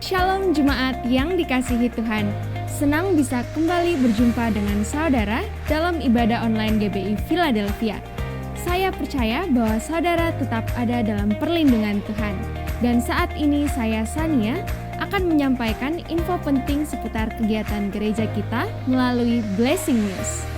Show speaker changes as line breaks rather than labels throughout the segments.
Shalom jemaat yang dikasihi Tuhan. Senang bisa kembali berjumpa dengan saudara dalam ibadah online GBI Philadelphia. Saya percaya bahwa saudara tetap ada dalam perlindungan Tuhan. Dan saat ini saya Sania akan menyampaikan info penting seputar kegiatan gereja kita melalui Blessing News.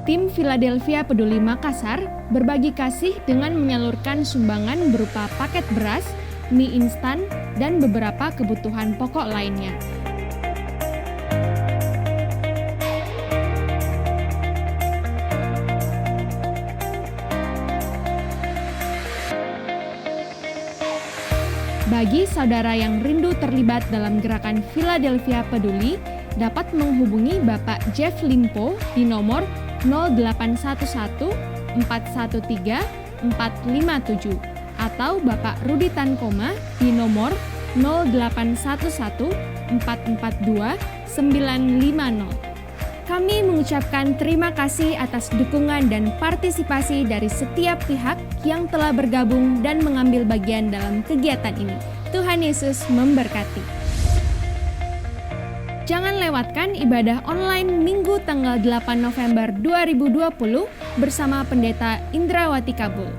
Tim Philadelphia Peduli Makassar berbagi kasih dengan menyalurkan sumbangan berupa paket beras, mie instan, dan beberapa kebutuhan pokok lainnya. Bagi saudara yang rindu terlibat dalam gerakan Philadelphia Peduli, dapat menghubungi Bapak Jeff Limpo di nomor 0811 413 457 atau Bapak Rudi Tankoma di nomor 0811 442 950. Kami mengucapkan terima kasih atas dukungan dan partisipasi dari setiap pihak yang telah bergabung dan mengambil bagian dalam kegiatan ini. Tuhan Yesus memberkati. Jangan lewatkan ibadah online Minggu tanggal 8 November 2020 bersama Pendeta Indrawati Kabul.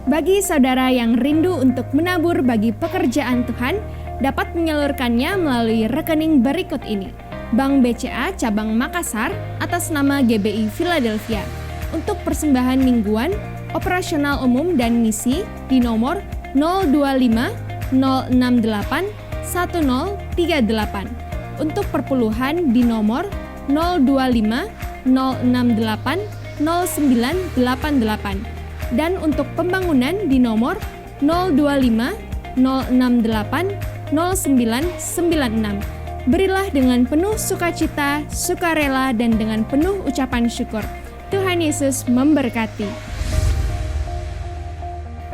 Bagi saudara yang rindu untuk menabur bagi pekerjaan Tuhan, dapat menyalurkannya melalui rekening berikut ini. Bank BCA Cabang Makassar atas nama GBI Philadelphia. Untuk persembahan mingguan, operasional umum dan misi di nomor 025 068 1038. Untuk perpuluhan di nomor 025 068 0988 dan untuk pembangunan di nomor 025 068 0996. Berilah dengan penuh sukacita, sukarela, dan dengan penuh ucapan syukur. Tuhan Yesus memberkati.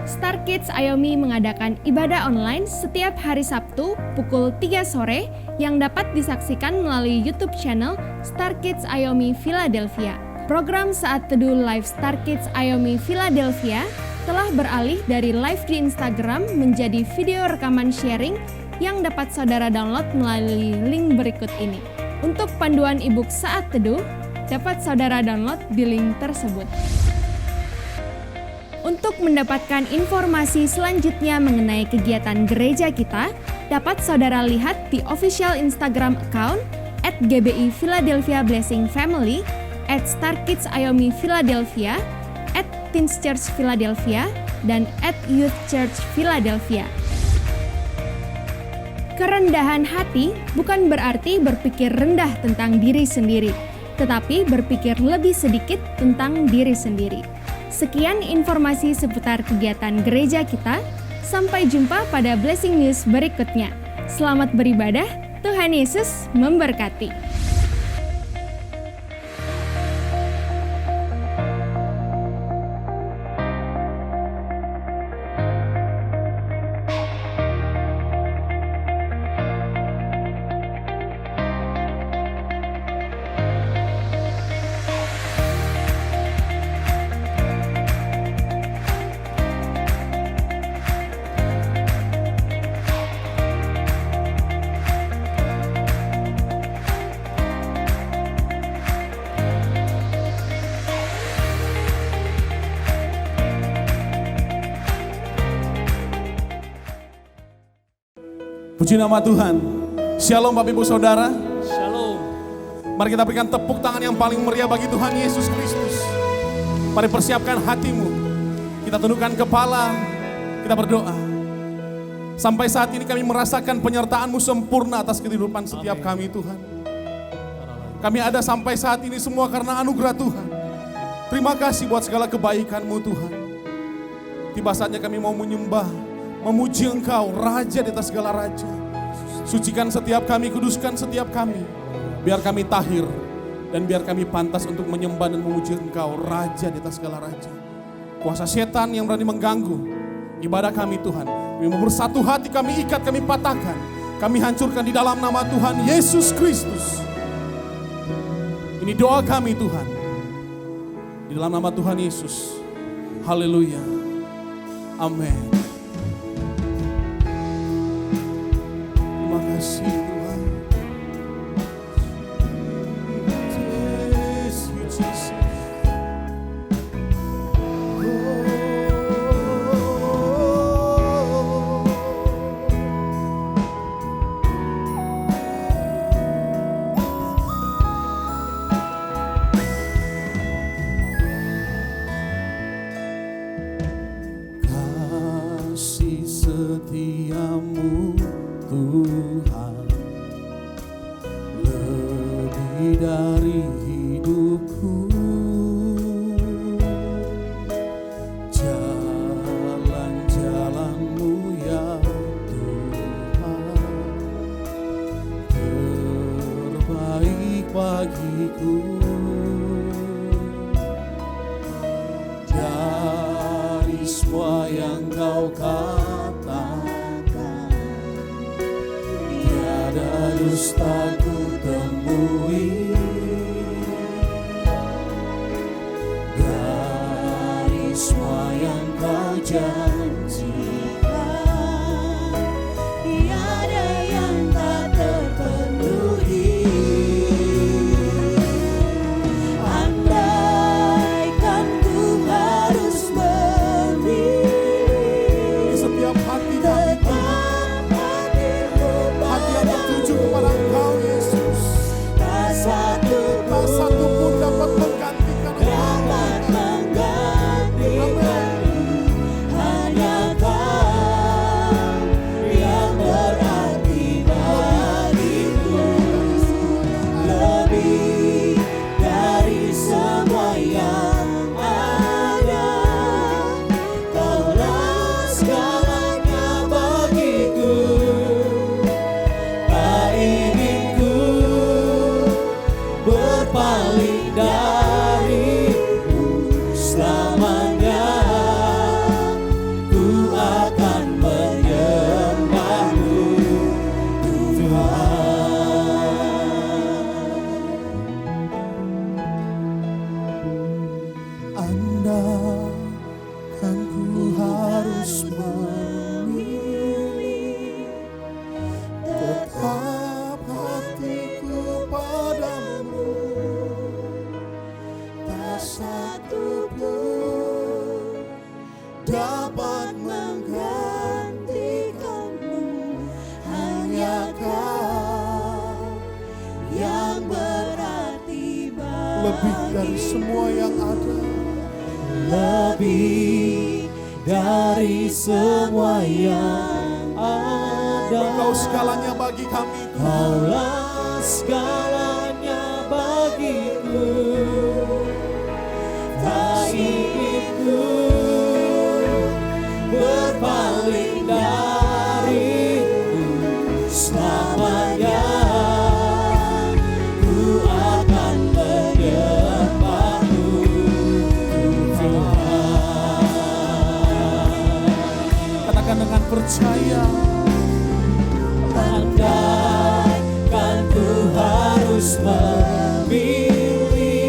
Star Kids Ayomi mengadakan ibadah online setiap hari Sabtu pukul 3 sore yang dapat disaksikan melalui YouTube channel Star Kids Ayomi Philadelphia. Program Saat Teduh Live Star Kids Ayomi Philadelphia telah beralih dari live di Instagram menjadi video rekaman sharing yang dapat saudara download melalui link berikut ini. Untuk panduan e-book Saat Teduh, dapat saudara download di link tersebut. Untuk mendapatkan informasi selanjutnya mengenai kegiatan gereja kita, dapat saudara lihat di official Instagram account @GBI Philadelphia Blessing Family, @StarKids Ayomi Philadelphia, @Teens Church Philadelphia, dan @Youth Church Philadelphia. Kerendahan hati bukan berarti berpikir rendah tentang diri sendiri, tetapi berpikir lebih sedikit tentang diri sendiri. Sekian informasi seputar kegiatan gereja kita. Sampai jumpa pada Blessing News berikutnya. Selamat beribadah, Tuhan Yesus memberkati.
Puji nama Tuhan. Shalom Bapak Ibu Saudara.
Shalom.
Mari kita berikan tepuk tangan yang paling meriah bagi Tuhan Yesus Kristus. Mari persiapkan hatimu. Kita tundukkan kepala. Kita berdoa. Sampai saat ini kami merasakan penyertaan-Mu sempurna atas kehidupan setiap kami Tuhan. Kami ada sampai saat ini semua karena anugerah Tuhan. Terima kasih buat segala kebaikan-Mu Tuhan. Tiba saatnya kami mau menyembah, memuji Engkau, Raja di atas segala raja. Sucikan setiap kami, kuduskan setiap kami. Biar kami tahir dan biar kami pantas untuk menyembah dan memuji Engkau, Raja di atas segala raja. Kuasa setan yang berani mengganggu ibadah kami Tuhan, kami bersatu hati, kami ikat, kami patahkan, kami hancurkan di dalam nama Tuhan Yesus Kristus. Ini doa kami Tuhan. Di dalam nama Tuhan Yesus. Haleluya. Amin. Terima kasih Tuhan. Yes, Jesus. Kasih setiamu Tuhan lebih dari hidupku, jalan-jalanmu ya Tuhan terbaik bagiku. Dari semua yang kau katakan, tiada dusta ku temui. Dari semua yang kau janjikan, tiada yang tak terpenuhi. Andaikan ku harus memilih setiap hati kami, hati yang tertuju kepada Engkau Yesus, tak satu pun dapat menggantikan hanya Kau yang berarti bagiku, lebih dari semua yang ada. Kaulah segalanya bagiku, tak ingin ku berpaling darimu selamanya. Ku akan menyembahmu Tuhan. Andaikan ku harus memilih, tetap hatiku padamu, tak satu pun dapat menggantikanmu, hanya Kau yang berarti bagiku. Lebih dari semua yang ada, lebih dari semua yang ada. Engkau segalanya bagi kami, Kaulah segalanya bagiku, tak ingin ku berpaling darimu selamanya. Ku akan menyembahmu Tuhan. Katakan dengan percaya. Andaikan ku harus memilih,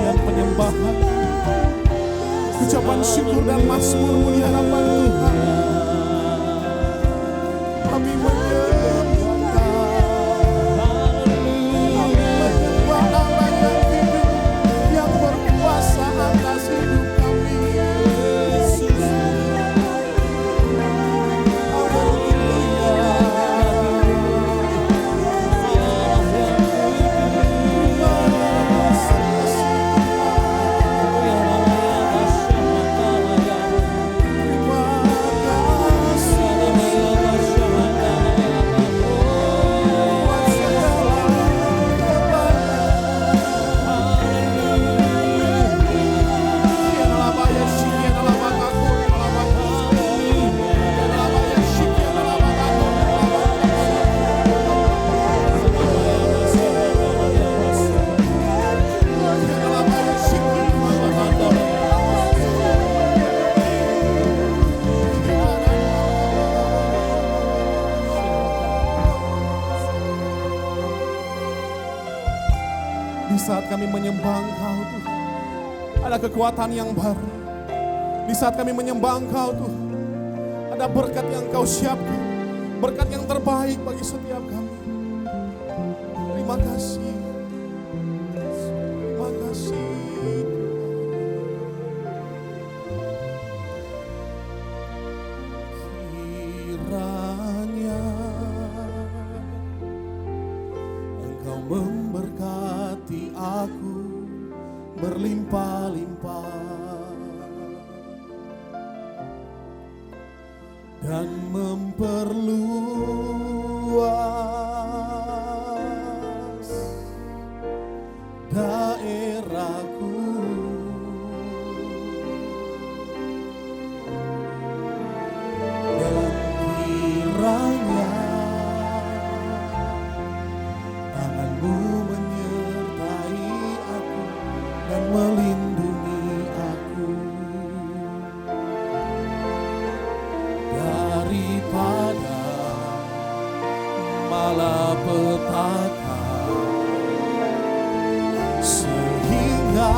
pujian penyembahan, ucapan syukur dan mazmur di hadapan Tuhan. Kami menyembah Allah yang hidup, yang berkuasa atas hidup kami. Di saat kami menyembah Engkau Tuhan, ada kekuatan yang baru. Di saat kami menyembah Engkau Tuhan, ada berkat yang Engkau siapkan, berkat yang terbaik bagi setiap kami. Terima kasih. Terima kasih. Kiranya Engkau memberkati aku berlimpah-limpah dan memperluas daerahku. Dan kiranya tangan-Mu menyertai aku dan melindungi aku daripada malapetaka, sehingga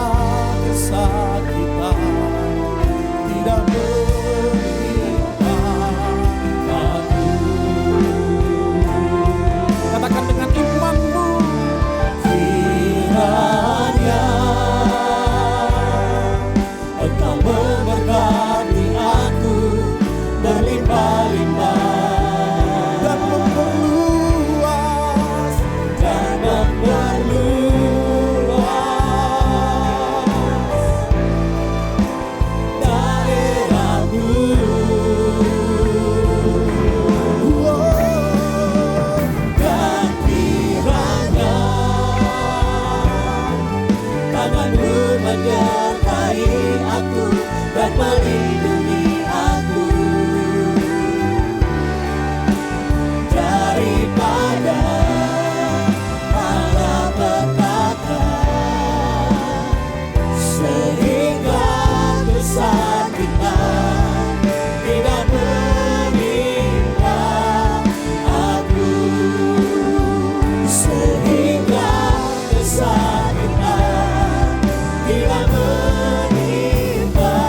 kesakitan tidak menimpa aku. Katakan dengan imanmu, kiranya Engkau memberkati aku berlimpah-limpah dan memperluas daerahku. Dan kiranya tangan-Mu menyertai aku dan melindungi aku daripada malapetaka, sehingga kesakitan tidak menimpa aku, sehingga kesakitan tidak menimpa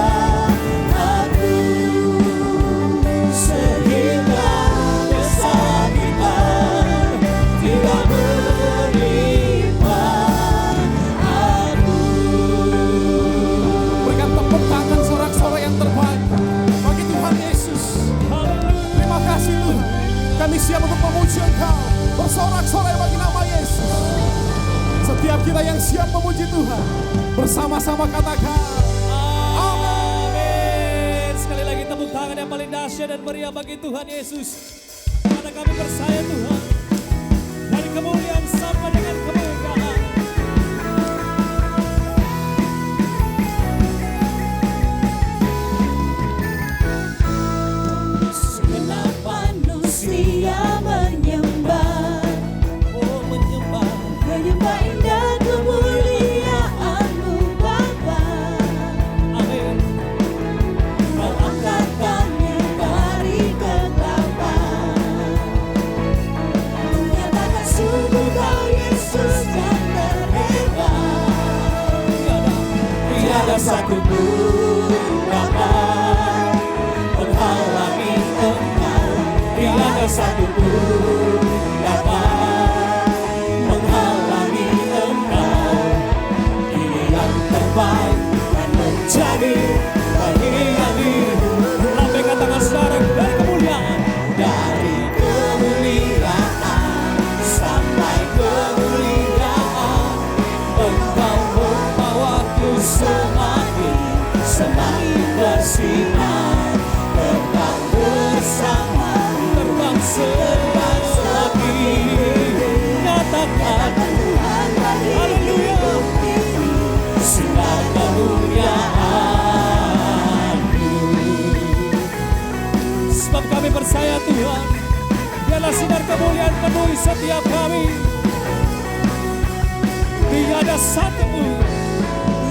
aku, sehingga kesakitan tidak menimpa aku. Berikan tepuk tangan sorak-sorai yang terbaik bagi Tuhan Yesus. Terima kasih Tuhan, kami siap untuk memuji Engkau, bersorak-sorai bagi nama Yesus. Setiap kita yang siap memuji Tuhan, bersama-sama katakan
Amin. Sekali lagi tepuk tangan yang paling dahsyat dan meriah bagi Tuhan Yesus. Karena kami percaya Tuhan, dari kemuliaan sampai dengan kemuliaan.
Segenap manusia menyembah,
Oh menyembah,
menyembah indah kemuliaan-Mu Bapa.
amin.
Kau angkat kami dari kegelapan, menyatakan sungguh Kau Yesus
satupun dapat menghalangi Engkau. Tiada satupun dapat menghalangi Engkau. Ini yang terbaik dan menjadi bagian hidup. Lambaikan tangan sekarang dari kemuliaan. Dari kemuliaan sampai kemuliaan, Engkau membawaku semakin bersinar. Terbang bersama, terbang selagi. Nyatakan Tuhan bagi hidup ini, sinar kemuliaan-Mu. Sebab kami percaya Tuhan, biarlah sinar kemuliaan penuhi setiap kami.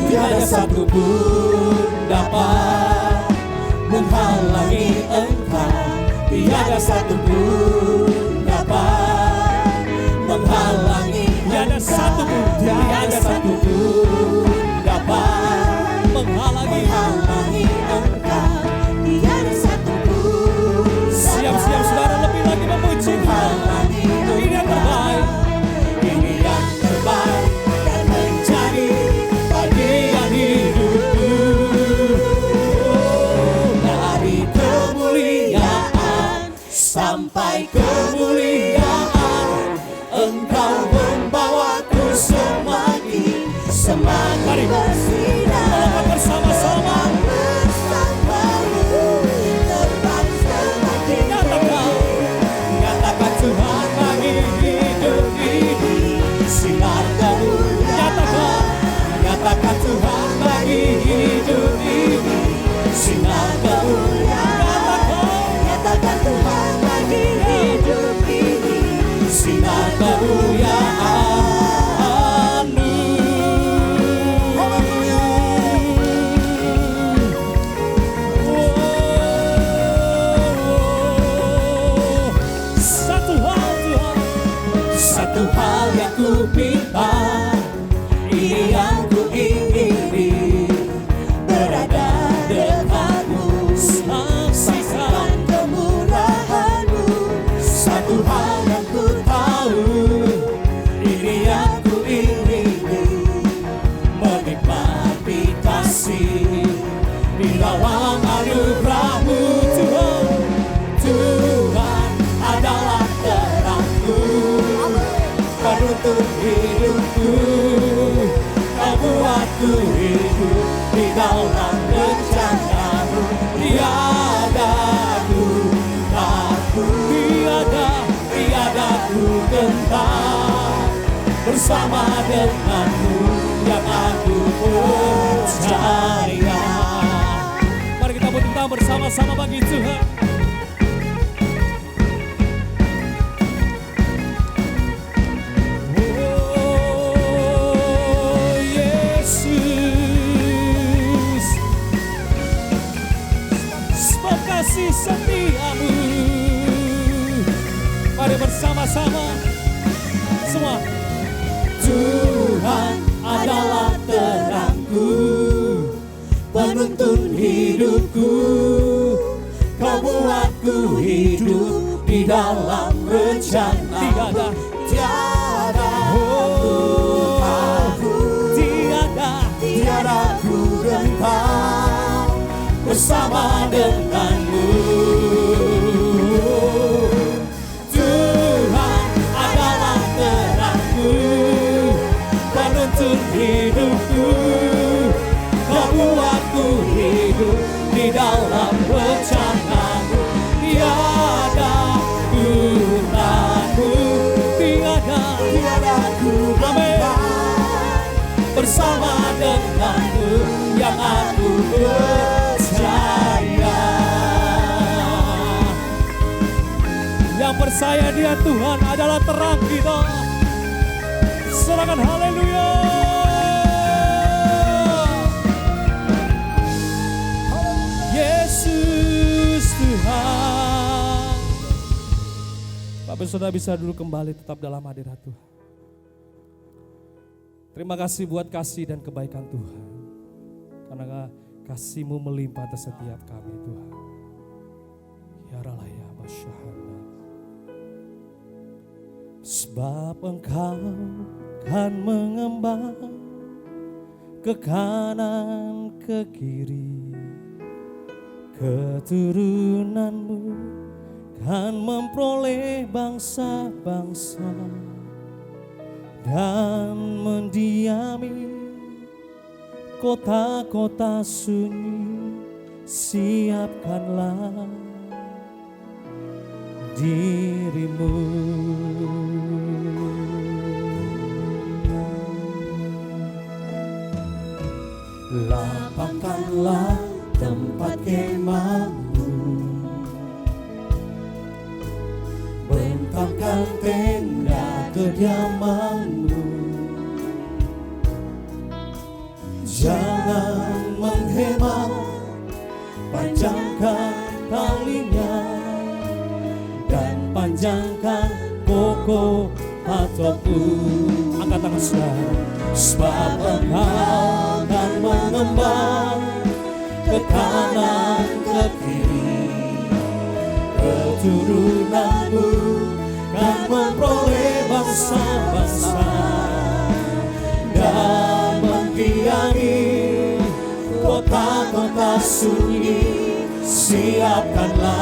Tiada satupun dapat menghalangi Engkau. Tiada satupun dapat menghalangi. Tiada satupun dapat menghalangi
Engkau. Tiada satupun
Siap-siap saudara lebih lagi memuji Tuhan. Ini yang terbaik, ini yang terbaik dan menjadi bagian hidupku. Oh, dari kemuliaan sampai kemuliaan, Engkau membawaku semakin bersinar. Melakukan bersama-sama.
Terbang semakin
Nyatakan Tuhan bagi hidup ini, sinar kemuliaan. Nyatakan Tuhan bagi hidup ini, sinar kemuliaan.
Nyatakan Tuhan bagi hidup ini,
Sinar kemuliaan-Mu. Oh, satu hal Tuhan, satu hal yang ku pinta, ini yang ku ingini, berada dekatmu, saksikan
kemurahan-Mu.
satu hal yang ku tahu, ini yang ku ingini, menikmati kasih di dalam anugerah-Mu. Tuhan, Tuhan adalah terangku, penuntun hidupku. Kau buatku hidup di dalam rencana-Mu. Tiada ku gentar bersama denganmu yang aku percaya. Mari kita tepuk tangan bersama-sama bagi Tuhan. Oh Yesus, sebab kasih setia-Mu. Mari bersama-sama semua. Tuhan adalah terangku, penuntun hidupku. Kau buatku hidup di dalam rencana. Tiada ku gentar bersama denganmu. Hidupku, Kau buatku hidup di dalam rencana-Mu. Tiada ku takut, tiada ku gentar bersama denganmu yang aku percaya. Yang percaya Dia Tuhan adalah terang kita. Serahkan haleluya. Yesus Tuhan. Bapak Saudara bisa duduk kembali tetap dalam hadirat Tuhan. Terima kasih buat kasih dan kebaikan Tuhan. karena kasih-Mu melimpah atas setiap kami Tuhan. Ya Ralaya Masyahana. Sebab Engkau kan mengembang ke kanan ke kiri, keturunan-Mu kan memperoleh bangsa-bangsa dan mendiami kota-kota sunyi. Siapkanlah diri-Mu. Lapangkanlah tempat kemah-Mu, bentangkan tenda kediaman-Mu. Jangan menghemat, panjangkan talinya dan panjangkan pokok atau-Mu. Angkat tangan saudara. Sebab Engkau kan mengembang ke kanan ke kiri, keturunan-Mu kan memperoleh bangsa-bangsa dan mendiami kota-kota sunyi. Siapkanlah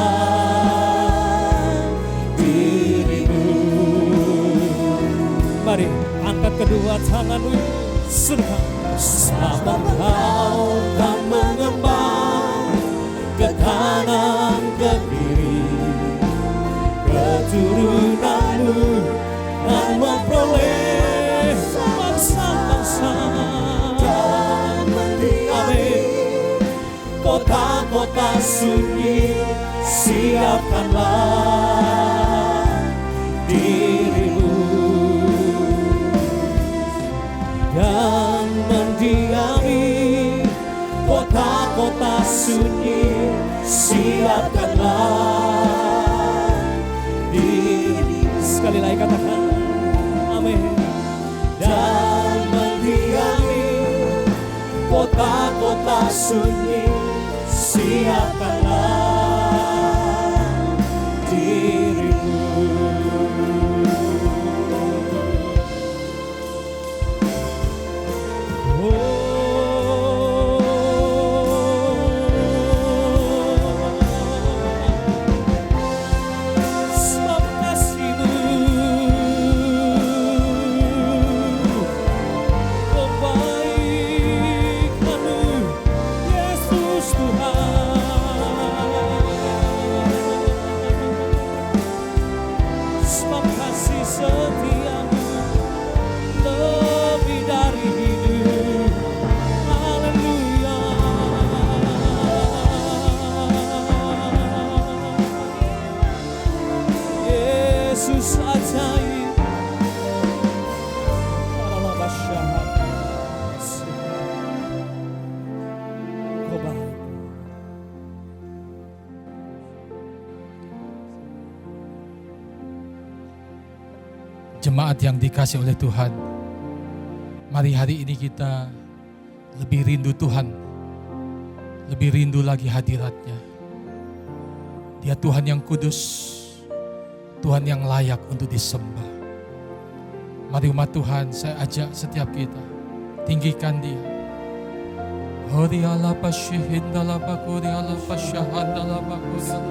diri-Mu. Mari angkat kedua tangan-Mu, serta sebab Engkau kan mengembang ke kanan ke kiri, keturunan-Mu kan memperoleh bangsa-bangsa dan mendiami kota-kota sunyi. Siapkanlah diri-Mu dan mendiami kota-kota sunyi. Siapkanlah diri. Sekali lagi katakan amin. Dan mendiami kota-kota sunyi. Siapkanlah diri-Mu. Yesus ajaib. Kau baik.
Jemaat yang dikasih oleh Tuhan, mari hari ini kita lebih rindu Tuhan, lebih rindu lagi hadirat-Nya. Dia Tuhan yang kudus, Tuhan yang layak untuk disembah. Mari umat Tuhan, saya ajak setiap kita, tinggikan Dia. Hori ala pasyihinda bakuri ala pasyahanda bakuri ala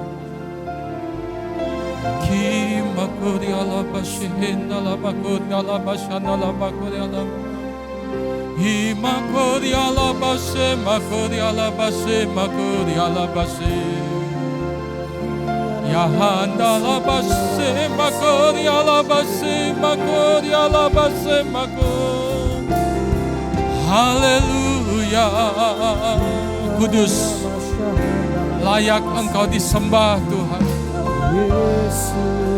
ki makuri ala pasyihinda bakuri ala pasyahanda bakuri ala hi makuri ala pasye makuri ala pasye makuri ala pasye Yahanda la basse makori ala basse makori ala basse makori. Haleluya. Kudus, layak Engkau disembah Tuhan,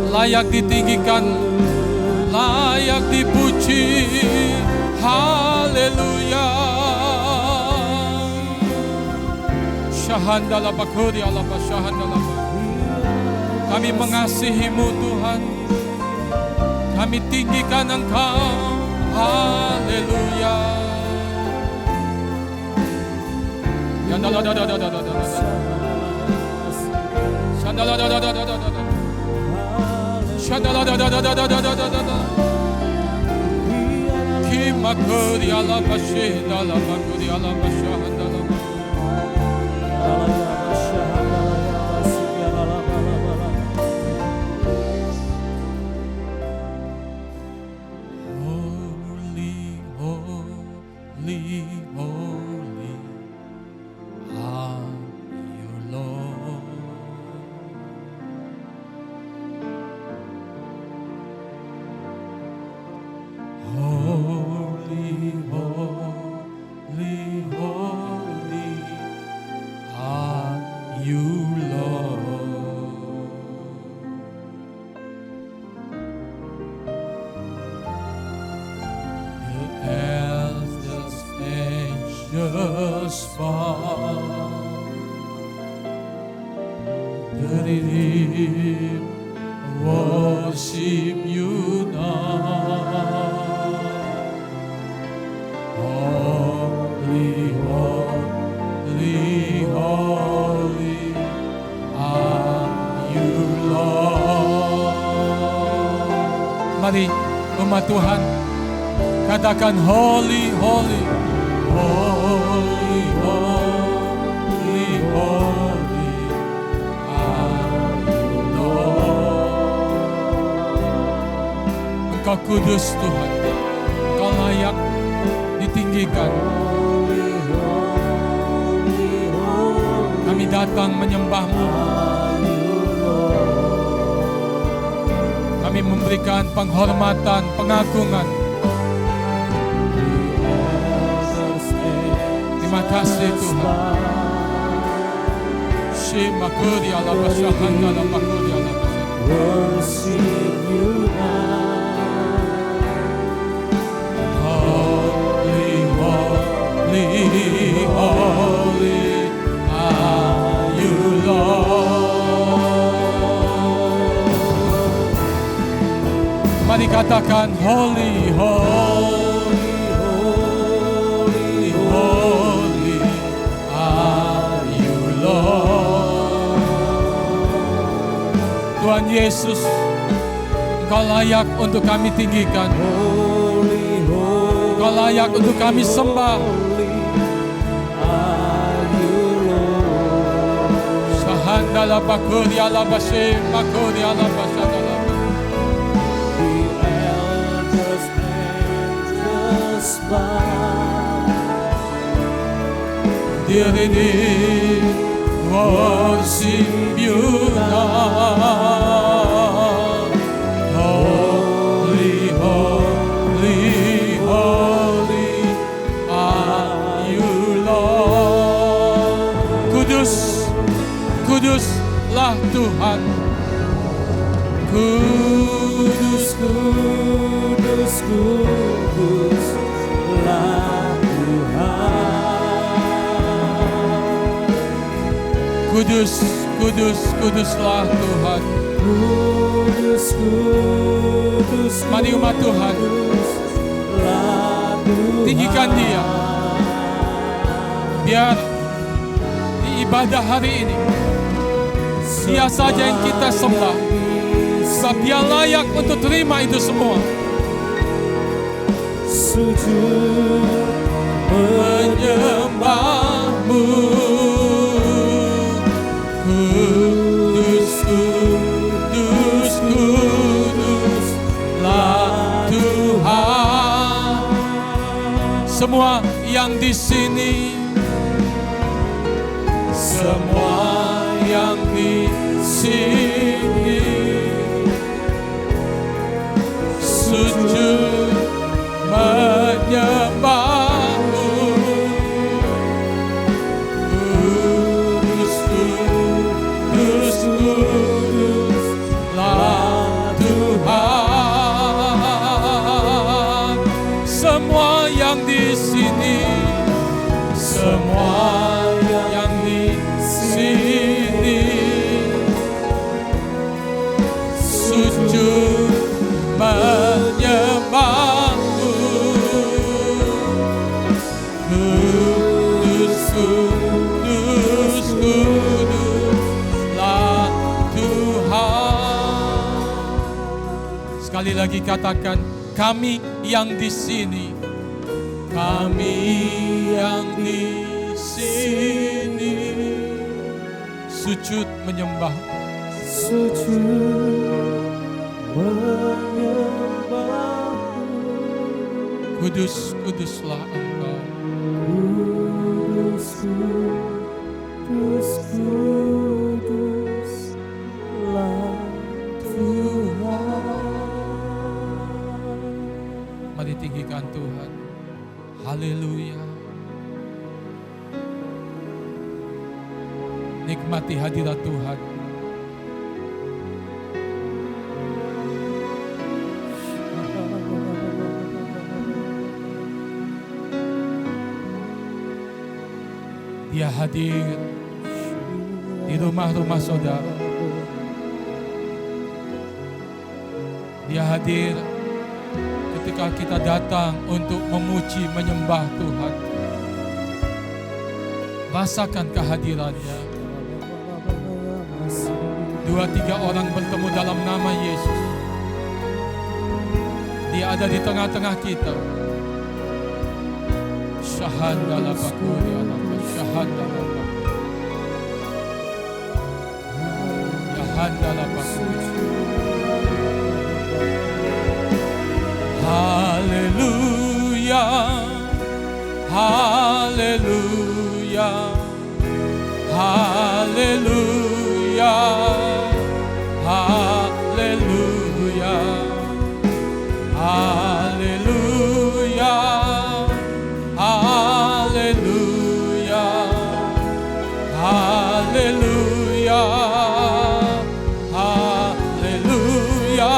layak ditinggikan, layak dipuji. Haleluya. Syahanda la bakori ala basyahanda la bakori. Kami mengasihi-Mu Tuhan, kami tinggikan Engkau. Haleluya. Holy, holy, holy are you, Lord. Holy, holy, holy are you, Lord. The elders, angels bow, the redeemed worship you now. Holy, holy, holy are you, Lord. Mari umat Tuhan katakan holy, holy, holy, holy, holy are you, Lord. Engkau kudus Tuhan, Engkau layak ditinggikan. Kami datang menyembah-Mu. Kami memberikan penghormatan, pengagungan. Terima kasih Tuhan. Shema kuri ala basahanda la bakuri ala basahanda.
Worship you now.
Holy, holy, holy are you, Lord. Mari katakan holy, holy, holy, holy are you, Lord. Tuhan Yesus, Engkau layak untuk kami tinggikan. Engkau layak untuk kami sembah. Sahandala bakuri ala bashe, bakuri ala basadala.
The elders, angels bow.
Dear redeemed, worship you now. Holy, holy, holy are you, Lord. Kudus, kuduslah Tuhan. Kudus,
Kudus, kuduslah Tuhan.
kudus, kudus, kuduslah Tuhan.
Kudus, kudus,
Mari umat Tuhan,
kuduslah Tuhan.
tinggikan Dia. Biar di ibadah hari ini Dia saja yang kita sembah, sebab Dia layak untuk terima itu semua.
Sujud
Menyembah-Mu, kudus, kudus, kuduslah Tuhan. Semua yang di sini, semua yang di sini sujud menyembah-Mu. Kudus, kudus, kuduslah Tuhan. Semua yang di sini, semua yang di sini sujud menyembah-Mu. Kudus, Sekali lagi katakan, kami yang di sini. Kami yang di sini sujud menyembah.
Sujud menyembah.
Kudus, kuduslah Engkau.
Kudus, kudus, kuduslah Tuhan.
Mari tinggikan Tuhan. Haleluya. Nikmati hadirat Tuhan. Dia hadir di rumah-rumah saudara. Dia hadir ketika kita datang untuk memuji, menyembah Tuhan. Rasakan kehadirannya. 2-3 orang bertemu dalam nama Yesus. Dia ada di tengah-tengah kita. Syahanda labakuri alaka, syahanda labakuri. Yahanda labakuri. Haleluya, haleluya, haleluya, haleluya, haleluya, haleluya, haleluya, haleluya.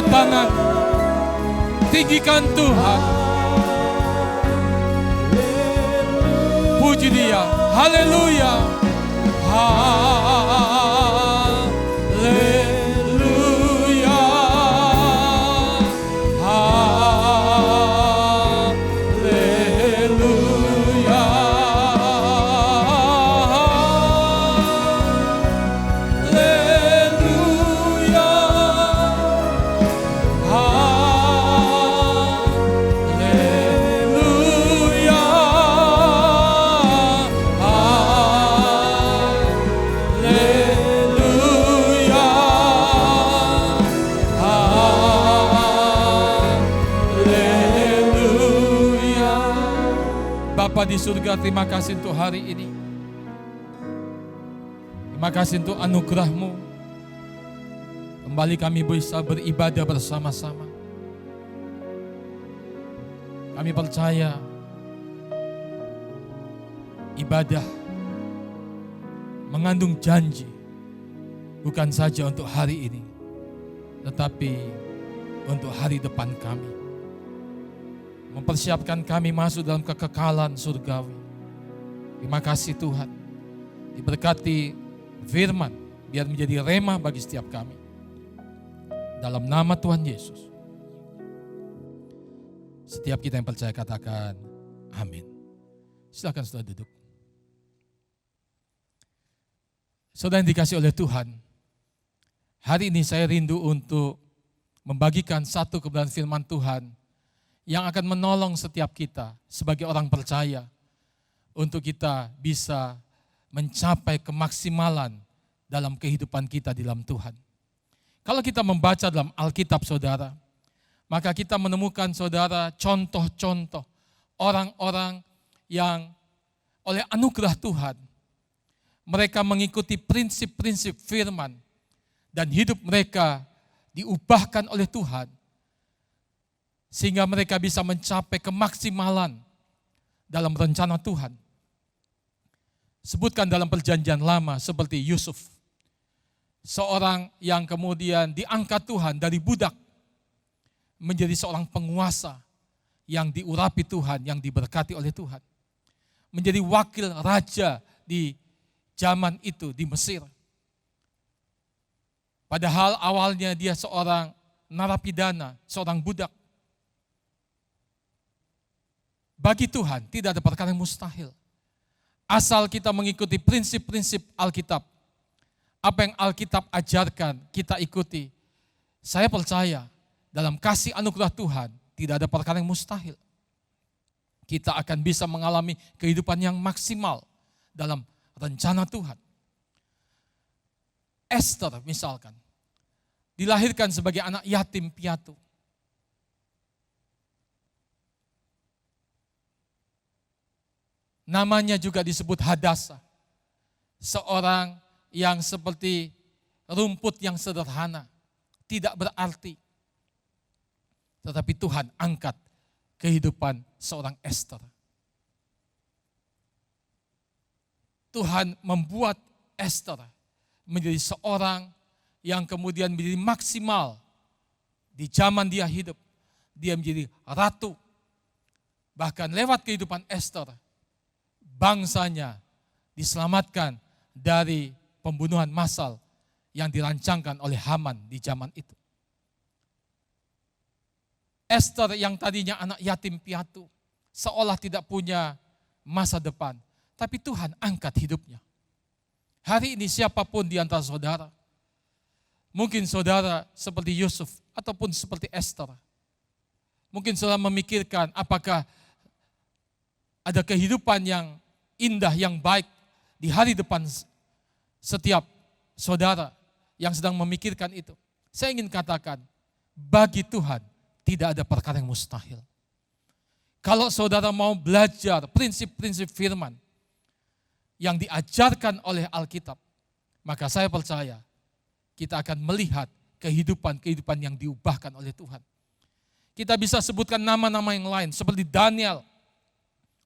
Tangan, tinggikan Tuhan, puji Dia, haleluya, haleluya, haleluya, Bapa di surga, terima kasih untuk hari ini. Terima kasih untuk anugerah-Mu. Kembali kami bisa beribadah bersama-sama. Kami percaya ibadah mengandung janji, bukan saja untuk hari ini, tetapi untuk hari depan kami. Mempersiapkan kami masuk dalam kekekalan surgawi. Terima kasih Tuhan. Diberkati firman, biar menjadi rema bagi setiap kami. Dalam nama Tuhan Yesus. Setiap kita yang percaya katakan amin. Silakan saudara duduk. Saudara yang dikasih oleh Tuhan, hari ini saya rindu untuk membagikan satu kebenaran firman Tuhan yang akan menolong setiap kita sebagai orang percaya untuk kita bisa mencapai kemaksimalan dalam kehidupan kita di dalam Tuhan. Kalau kita membaca dalam Alkitab saudara, maka kita menemukan saudara contoh-contoh orang-orang yang oleh anugerah Tuhan, mereka mengikuti prinsip-prinsip firman dan hidup mereka diubahkan oleh Tuhan, sehingga mereka bisa mencapai kemaksimalan dalam rencana Tuhan. sebutkan dalam perjanjian lama seperti Yusuf. Seorang yang kemudian diangkat Tuhan dari budak menjadi seorang penguasa yang diurapi Tuhan, yang diberkati oleh Tuhan. Menjadi wakil raja di zaman itu di Mesir. Padahal awalnya dia seorang narapidana, seorang budak. Bagi Tuhan tidak ada perkara yang mustahil. Asal kita mengikuti prinsip-prinsip Alkitab. Apa yang Alkitab ajarkan kita ikuti. Saya percaya dalam kasih anugerah Tuhan tidak ada perkara yang mustahil. Kita akan bisa mengalami kehidupan yang maksimal dalam rencana Tuhan. Esther misalkan, dilahirkan sebagai anak yatim piatu. Namanya juga disebut Hadasa. Seorang yang seperti rumput yang sederhana, tidak berarti. Tetapi Tuhan angkat kehidupan seorang Esther. Tuhan membuat Esther menjadi seorang yang kemudian menjadi maksimal di zaman dia hidup. Dia menjadi ratu. Bahkan lewat kehidupan Esther, bangsanya diselamatkan dari pembunuhan massal yang dirancangkan oleh Haman di zaman itu. Esther yang tadinya anak yatim piatu, seolah tidak punya masa depan, tapi Tuhan angkat hidupnya. Hari ini siapapun di antara saudara, mungkin saudara seperti Yusuf ataupun seperti Esther, mungkin saudara memikirkan apakah ada kehidupan yang indah, yang baik di hari depan setiap saudara yang sedang memikirkan itu. Saya ingin katakan, bagi Tuhan tidak ada perkara yang mustahil. Kalau saudara mau belajar prinsip-prinsip firman yang diajarkan oleh Alkitab, maka saya percaya kita akan melihat kehidupan-kehidupan yang diubahkan oleh Tuhan. Kita bisa sebutkan nama-nama yang lain seperti Daniel,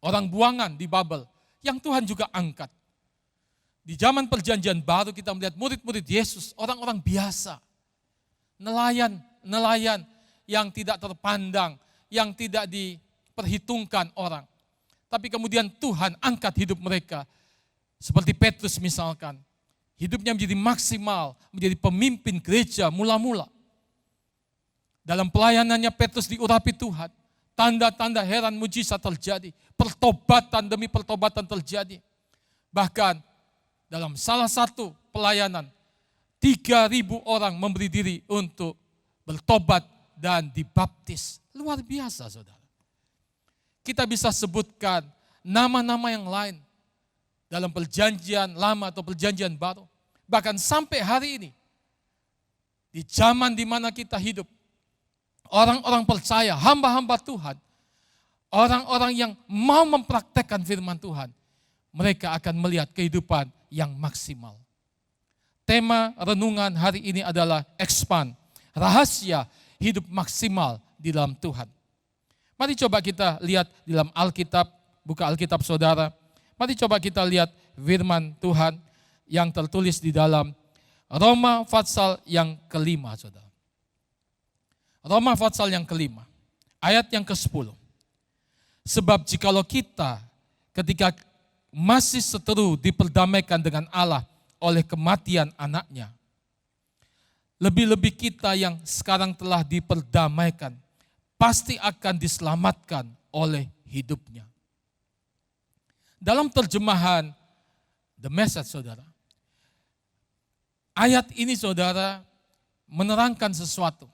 orang buangan di Babel, yang Tuhan juga angkat. Di zaman perjanjian baru kita melihat murid-murid Yesus, orang-orang biasa, nelayan yang tidak terpandang, yang tidak diperhitungkan orang. Tapi kemudian Tuhan angkat hidup mereka. Seperti Petrus misalkan, hidupnya menjadi maksimal, menjadi pemimpin gereja mula-mula. Dalam pelayanannya Petrus diurapi Tuhan. Tanda-tanda heran mujizat terjadi. Pertobatan demi pertobatan terjadi. Bahkan dalam salah satu pelayanan, 3.000 orang memberi diri untuk bertobat dan dibaptis. Luar biasa saudara. Kita bisa sebutkan nama-nama yang lain dalam perjanjian lama atau perjanjian baru. Bahkan sampai hari ini, di zaman di mana kita hidup, orang-orang percaya, hamba-hamba Tuhan, orang-orang yang mau mempraktekkan firman Tuhan, mereka akan melihat kehidupan yang maksimal. Tema renungan hari ini adalah expand, rahasia hidup maksimal di dalam Tuhan. Mari coba kita lihat di dalam Alkitab, buka Alkitab saudara. Mari coba kita lihat firman Tuhan yang tertulis di dalam Roma pasal yang kelima saudara. Roma pasal yang kelima, ayat yang ke-10. Sebab jikalau kita ketika masih seteru diperdamaikan dengan Allah oleh kematian anaknya, lebih-lebih kita yang sekarang telah diperdamaikan, pasti akan diselamatkan oleh hidupnya. Dalam terjemahan The Message saudara, ayat ini saudara menerangkan sesuatu.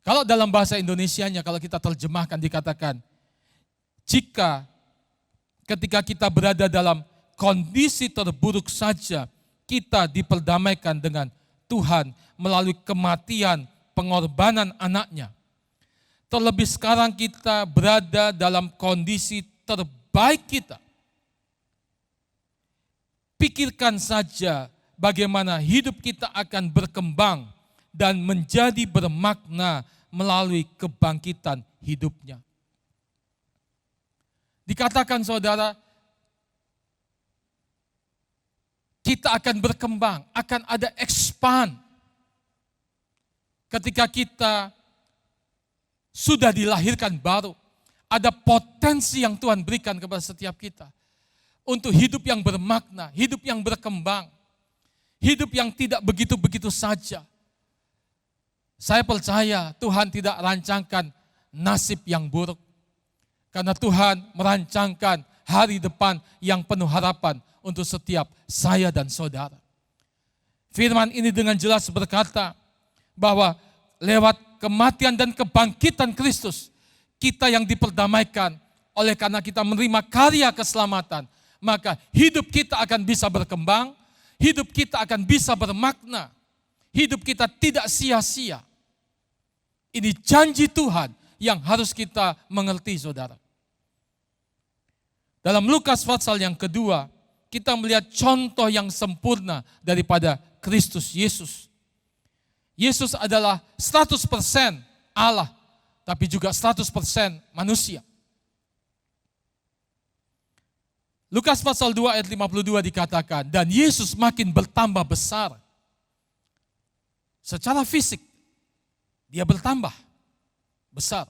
Kalau dalam bahasa Indonesianya, kalau kita terjemahkan dikatakan, jika ketika kita berada dalam kondisi terburuk saja, kita diperdamaikan dengan Tuhan melalui kematian pengorbanan anaknya. Terlebih sekarang kita berada dalam kondisi terbaik kita. Pikirkan saja bagaimana hidup kita akan berkembang dan menjadi bermakna melalui kebangkitan hidupnya. Dikatakan saudara, kita akan berkembang, akan ada expand. Ketika kita sudah dilahirkan baru, ada potensi yang Tuhan berikan kepada setiap kita. Untuk hidup yang bermakna, hidup yang berkembang, hidup yang tidak begitu-begitu saja. Saya percaya Tuhan tidak rancangkan nasib yang buruk. Karena Tuhan merancangkan hari depan yang penuh harapan untuk setiap saya dan saudara. Firman ini dengan jelas berkata bahwa lewat kematian dan kebangkitan Kristus, kita yang diperdamaikan oleh karena kita menerima karya keselamatan, maka hidup kita akan bisa berkembang, hidup kita akan bisa bermakna, hidup kita tidak sia-sia. Ini janji Tuhan yang harus kita mengerti, saudara. Dalam Lukas pasal yang kedua, kita melihat contoh yang sempurna daripada Kristus Yesus. Yesus adalah 100% Allah, tapi juga 100% manusia. Lukas pasal 2 ayat 52 dikatakan, dan Yesus makin bertambah besar. Secara fisik, dia bertambah besar.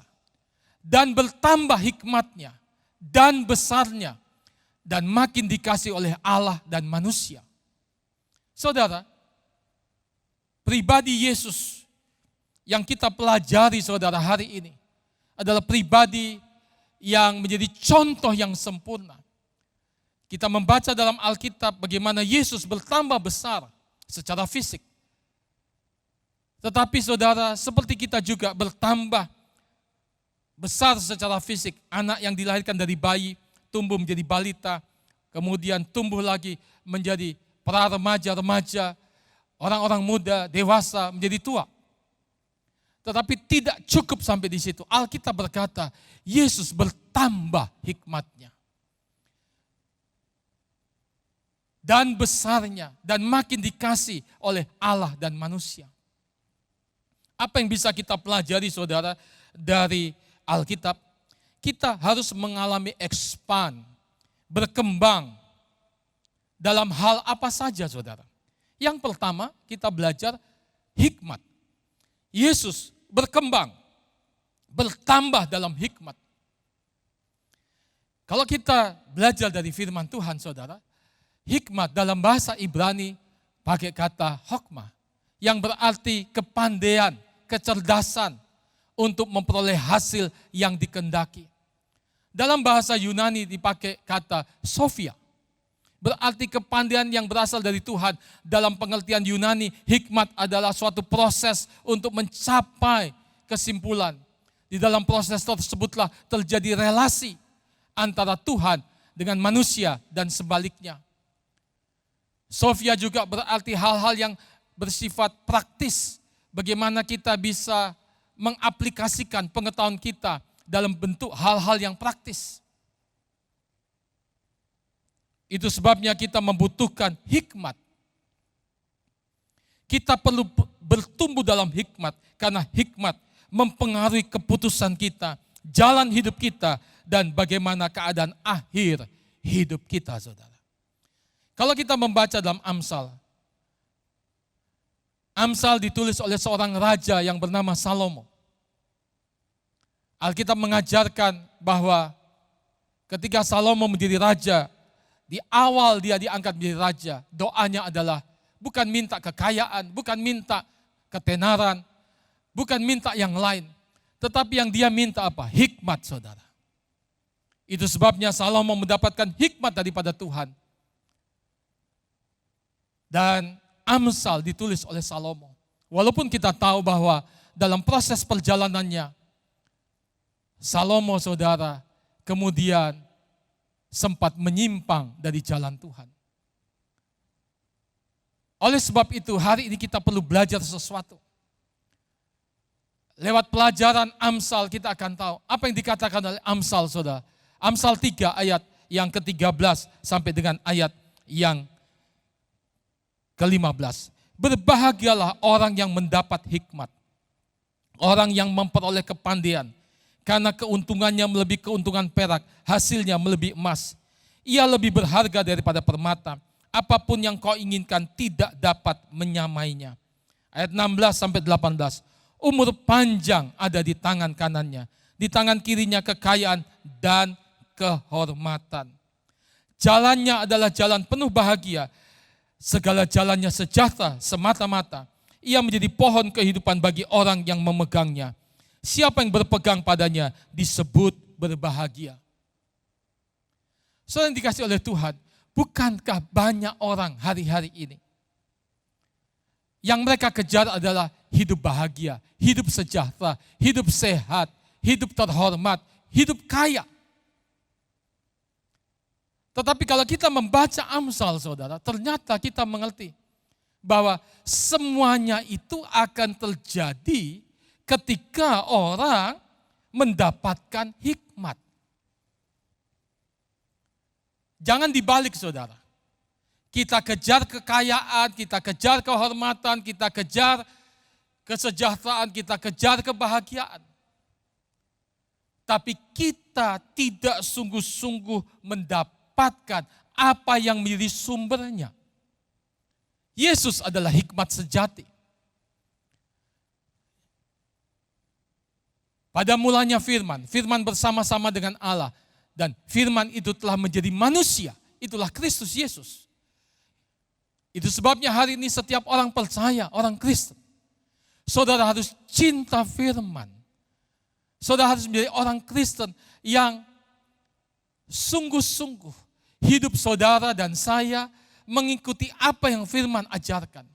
Dan bertambah hikmatnya, dan besarnya, dan makin dikasih oleh Allah dan manusia. Saudara, pribadi Yesus yang kita pelajari saudara hari ini adalah pribadi yang menjadi contoh yang sempurna. Kita membaca dalam Alkitab bagaimana Yesus bertambah besar secara fisik. Tetapi saudara, seperti kita juga bertambah besar secara fisik. Anak yang dilahirkan dari bayi, tumbuh menjadi balita, kemudian tumbuh lagi menjadi para remaja, orang-orang muda, dewasa, menjadi tua. Tetapi tidak cukup sampai di situ. Alkitab berkata, Yesus bertambah hikmatnya. Dan besarnya, dan makin dikasih oleh Allah dan manusia. Apa yang bisa kita pelajari saudara dari Alkitab? Kita harus mengalami expand, berkembang dalam hal apa saja saudara. Yang pertama kita belajar hikmat. Yesus berkembang, bertambah dalam hikmat. Kalau kita belajar dari firman Tuhan saudara, hikmat dalam bahasa Ibrani pakai kata hokmah, yang berarti kepandaian, kecerdasan untuk memperoleh hasil yang dikehendaki. Dalam bahasa Yunani dipakai kata Sophia, berarti kepandaian yang berasal dari Tuhan. Dalam pengertian Yunani, hikmat adalah suatu proses untuk mencapai kesimpulan. Di dalam proses tersebutlah terjadi relasi antara Tuhan dengan manusia dan sebaliknya. Sophia juga berarti hal-hal yang bersifat praktis. Bagaimana kita bisa mengaplikasikan pengetahuan kita dalam bentuk hal-hal yang praktis. Itu sebabnya kita membutuhkan hikmat. Kita perlu bertumbuh dalam hikmat, karena hikmat mempengaruhi keputusan kita, jalan hidup kita, dan bagaimana keadaan akhir hidup kita, saudara. Kalau kita membaca dalam Amsal, Amsal ditulis oleh seorang raja yang bernama Salomo. Alkitab mengajarkan bahwa ketika Salomo menjadi raja, di awal dia diangkat menjadi raja, doanya adalah bukan minta kekayaan, bukan minta ketenaran, bukan minta yang lain. Tetapi yang dia minta apa? Hikmat, saudara. Itu sebabnya Salomo mendapatkan hikmat daripada Tuhan. Dan Amsal ditulis oleh Salomo. Walaupun kita tahu bahwa dalam proses perjalanannya, Salomo saudara kemudian sempat menyimpang dari jalan Tuhan. Oleh sebab itu hari ini kita perlu belajar sesuatu. Lewat pelajaran Amsal kita akan tahu apa yang dikatakan oleh Amsal saudara. Amsal 3 ayat yang ke-13 sampai dengan ayat yang ke-15. Berbahagialah orang yang mendapat hikmat, orang yang memperoleh kepandaian, karena keuntungannya melebihi keuntungan perak, hasilnya melebihi emas. Ia lebih berharga daripada permata, apapun yang kau inginkan tidak dapat menyamainya. Ayat 16 sampai 18. Umur panjang ada di tangan kanannya, di tangan kirinya kekayaan dan kehormatan. Jalannya adalah jalan penuh bahagia, segala jalannya sejahtera semata-mata. Ia menjadi pohon kehidupan bagi orang yang memegangnya. Siapa yang berpegang padanya disebut berbahagia. Saudara yang dikasih oleh Tuhan, bukankah banyak orang hari-hari ini yang mereka kejar adalah hidup bahagia, hidup sejahtera, hidup sehat, hidup terhormat, hidup kaya. Tetapi kalau kita membaca Amsal, saudara, ternyata kita mengerti bahwa semuanya itu akan terjadi ketika orang mendapatkan hikmat. Jangan dibalik, saudara. Kita kejar kekayaan, kita kejar kehormatan, kita kejar kesejahteraan, kita kejar kebahagiaan. Tapi kita tidak sungguh-sungguh mendapatkan apa yang menjadi sumbernya. Yesus adalah hikmat sejati. Pada mulanya firman bersama-sama dengan Allah. Dan firman itu telah menjadi manusia, itulah Kristus Yesus. Itu sebabnya hari ini setiap orang percaya, orang Kristen, saudara harus cinta firman. Saudara harus menjadi orang Kristen yang sungguh-sungguh hidup saudara dan saya mengikuti apa yang firman ajarkan.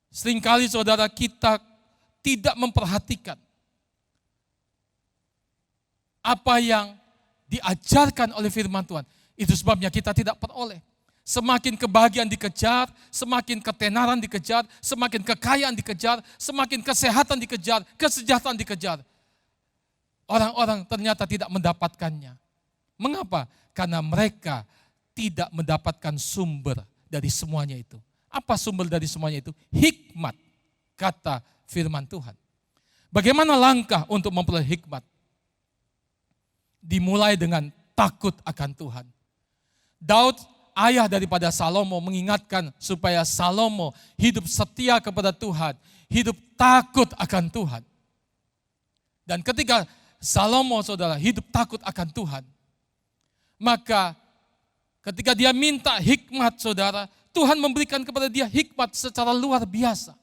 Seringkali saudara kita tidak memperhatikan apa yang diajarkan oleh firman Tuhan. Itu sebabnya kita tidak peroleh. Semakin kebahagiaan dikejar, semakin ketenaran dikejar, semakin kekayaan dikejar, semakin kesehatan dikejar, kesejahteraan dikejar. Orang-orang ternyata tidak mendapatkannya. Mengapa? Karena mereka tidak mendapatkan sumber dari semuanya itu. Apa sumber dari semuanya itu? Hikmat, kata firman Tuhan. Bagaimana langkah untuk memperoleh hikmat? Dimulai dengan takut akan Tuhan. Daud, ayah daripada Salomo, mengingatkan supaya Salomo hidup setia kepada Tuhan, hidup takut akan Tuhan. Dan ketika Salomo, saudara, hidup takut akan Tuhan, maka ketika dia minta hikmat, saudara, Tuhan memberikan kepada dia hikmat secara luar biasa.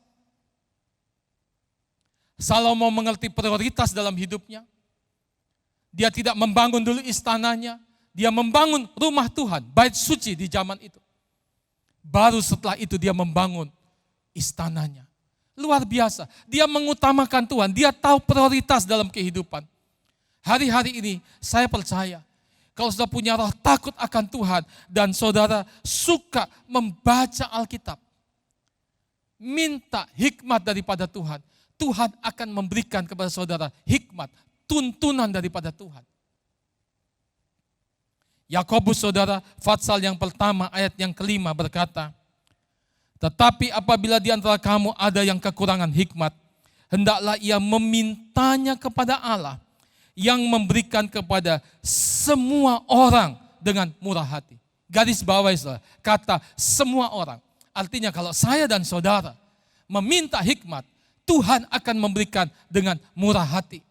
Salomo mengerti prioritas dalam hidupnya. Dia tidak membangun dulu istananya, dia membangun rumah Tuhan, bait suci di zaman itu. Baru setelah itu dia membangun istananya. Luar biasa, dia mengutamakan Tuhan, dia tahu prioritas dalam kehidupan. Hari-hari ini saya percaya, kalau sudah punya roh takut akan Tuhan dan saudara suka membaca Alkitab, minta hikmat daripada Tuhan, Tuhan akan memberikan kepada saudara hikmat, tuntunan daripada Tuhan. Yakobus, saudara, Fatsal yang pertama ayat yang kelima berkata, tetapi apabila di antara kamu ada yang kekurangan hikmat, hendaklah ia memintanya kepada Allah yang memberikan kepada semua orang dengan murah hati. Garis bawah, saudara, kata semua orang. Artinya kalau saya dan saudara meminta hikmat, Tuhan akan memberikan dengan murah hati.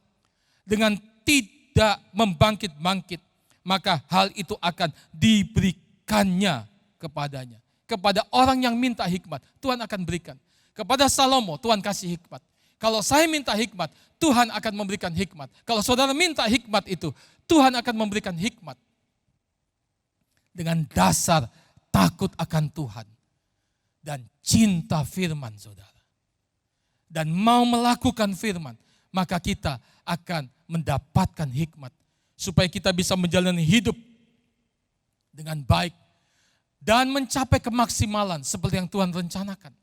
Dengan tidak membangkit-bangkit, maka hal itu akan diberikannya kepadanya. Kepada orang yang minta hikmat, Tuhan akan berikan. Kepada Salomo, Tuhan kasih hikmat. Kalau saya minta hikmat, Tuhan akan memberikan hikmat. Kalau saudara minta hikmat itu, Tuhan akan memberikan hikmat. Dengan dasar takut akan Tuhan dan cinta firman, saudara. Dan mau melakukan firman, maka kita akan mendapatkan hikmat. Supaya kita bisa menjalani hidup dengan baik. Dan mencapai kemaksimalan seperti yang Tuhan rencanakan.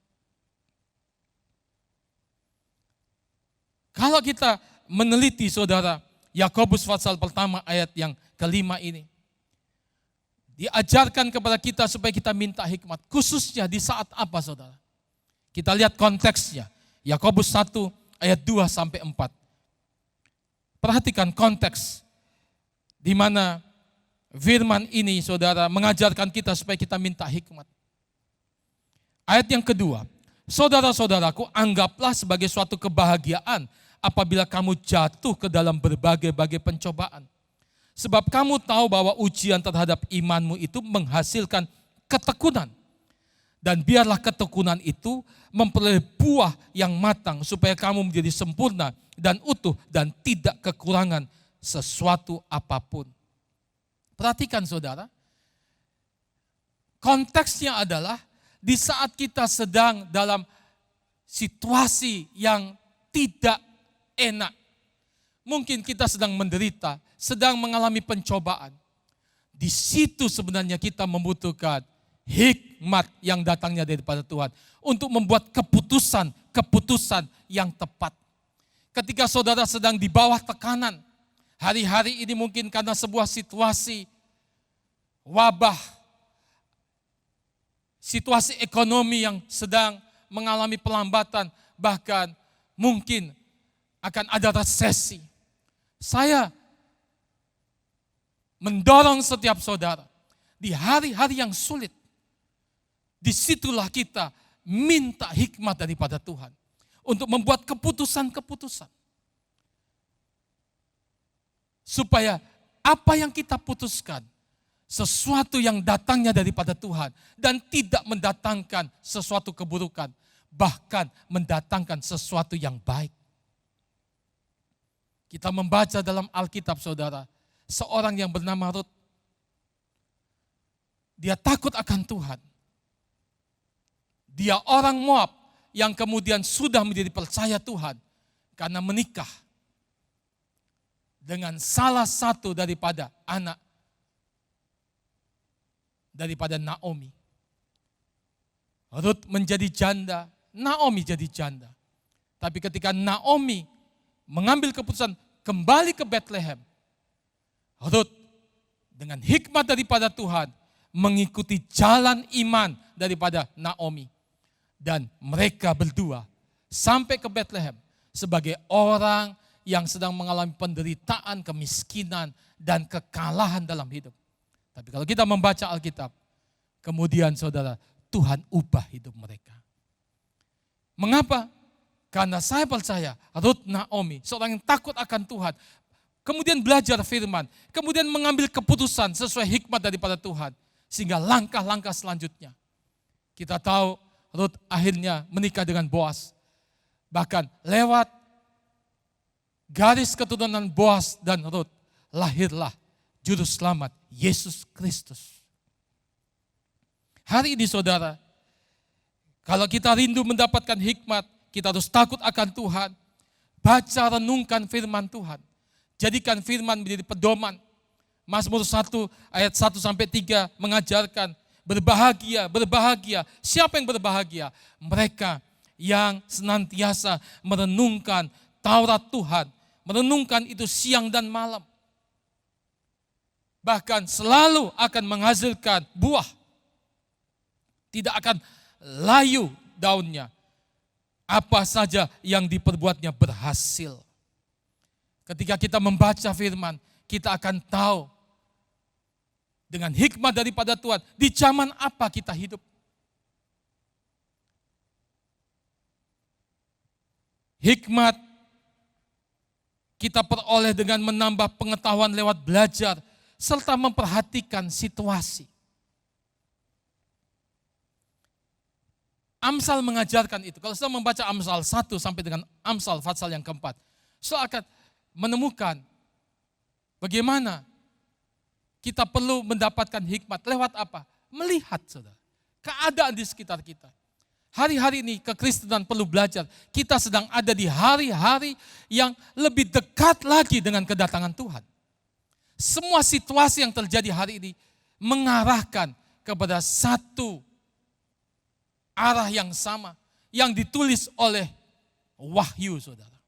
Kalau kita meneliti, saudara, Yakobus pasal pertama ayat yang kelima ini. Diajarkan kepada kita supaya kita minta hikmat. Khususnya di saat apa, saudara? Kita lihat konteksnya. Yakobus 1 ayat 2 sampai 4. Perhatikan konteks di mana firman ini saudara mengajarkan kita supaya kita minta hikmat. Ayat yang kedua, saudara-saudaraku, anggaplah sebagai suatu kebahagiaan apabila kamu jatuh ke dalam berbagai-bagai pencobaan. Sebab kamu tahu bahwa ujian terhadap imanmu itu menghasilkan ketekunan. Dan biarlah ketekunan itu memperoleh buah yang matang supaya kamu menjadi sempurna dan utuh dan tidak kekurangan sesuatu apapun. Perhatikan saudara, konteksnya adalah di saat kita sedang dalam situasi yang tidak enak. Mungkin kita sedang menderita, sedang mengalami pencobaan. Di situ sebenarnya kita membutuhkan hikmat yang datangnya daripada Tuhan untuk membuat keputusan yang tepat. Ketika saudara sedang di bawah tekanan, hari-hari ini mungkin karena sebuah situasi wabah, situasi ekonomi yang sedang mengalami pelambatan, bahkan mungkin akan ada resesi. Saya mendorong setiap saudara di hari-hari yang sulit, disitulah kita minta hikmat daripada Tuhan untuk membuat keputusan-keputusan. Supaya apa yang kita putuskan, sesuatu yang datangnya daripada Tuhan dan tidak mendatangkan sesuatu keburukan, bahkan mendatangkan sesuatu yang baik. Kita membaca dalam Alkitab saudara, seorang yang bernama Rut, dia takut akan Tuhan. Dia orang Moab yang kemudian sudah menjadi percaya Tuhan karena menikah dengan salah satu daripada anak daripada Naomi. Rut menjadi janda, Naomi jadi janda. Tapi ketika Naomi mengambil keputusan kembali ke Bethlehem, Rut dengan hikmat daripada Tuhan mengikuti jalan iman daripada Naomi. Dan mereka berdua sampai ke Bethlehem sebagai orang yang sedang mengalami penderitaan, kemiskinan, dan kekalahan dalam hidup. Tapi kalau kita membaca Alkitab, kemudian saudara, Tuhan ubah hidup mereka. Mengapa? Karena saya percaya Rut Naomi, seorang yang takut akan Tuhan, kemudian belajar firman, kemudian mengambil keputusan sesuai hikmat daripada Tuhan. Sehingga langkah-langkah selanjutnya, kita tahu Rut akhirnya menikah dengan Boas. Bahkan lewat garis keturunan Boas dan Rut, lahirlah Juru Selamat Yesus Kristus. Hari ini saudara, kalau kita rindu mendapatkan hikmat, kita harus takut akan Tuhan. Baca, renungkan firman Tuhan. Jadikan firman menjadi pedoman. Mazmur 1 ayat 1-3 mengajarkan, berbahagia, berbahagia. Siapa yang berbahagia? Mereka yang senantiasa merenungkan Taurat Tuhan. Merenungkan itu siang dan malam. Bahkan selalu akan menghasilkan buah. Tidak akan layu daunnya. Apa saja yang diperbuatnya berhasil. Ketika kita membaca firman, kita akan tahu dengan hikmat daripada Tuhan, di zaman apa kita hidup. Hikmat kita peroleh dengan menambah pengetahuan lewat belajar, serta memperhatikan situasi. Amsal mengajarkan itu. Kalau saya membaca Amsal 1 sampai dengan Amsal Fatsal yang keempat, saya akan menemukan bagaimana kita perlu mendapatkan hikmat. Lewat apa? Melihat saudara, keadaan di sekitar kita. Hari-hari ini kekristenan perlu belajar. Kita sedang ada di hari-hari yang lebih dekat lagi dengan kedatangan Tuhan. Semua situasi yang terjadi hari ini mengarahkan kepada satu arah yang sama. Yang ditulis oleh Wahyu saudara.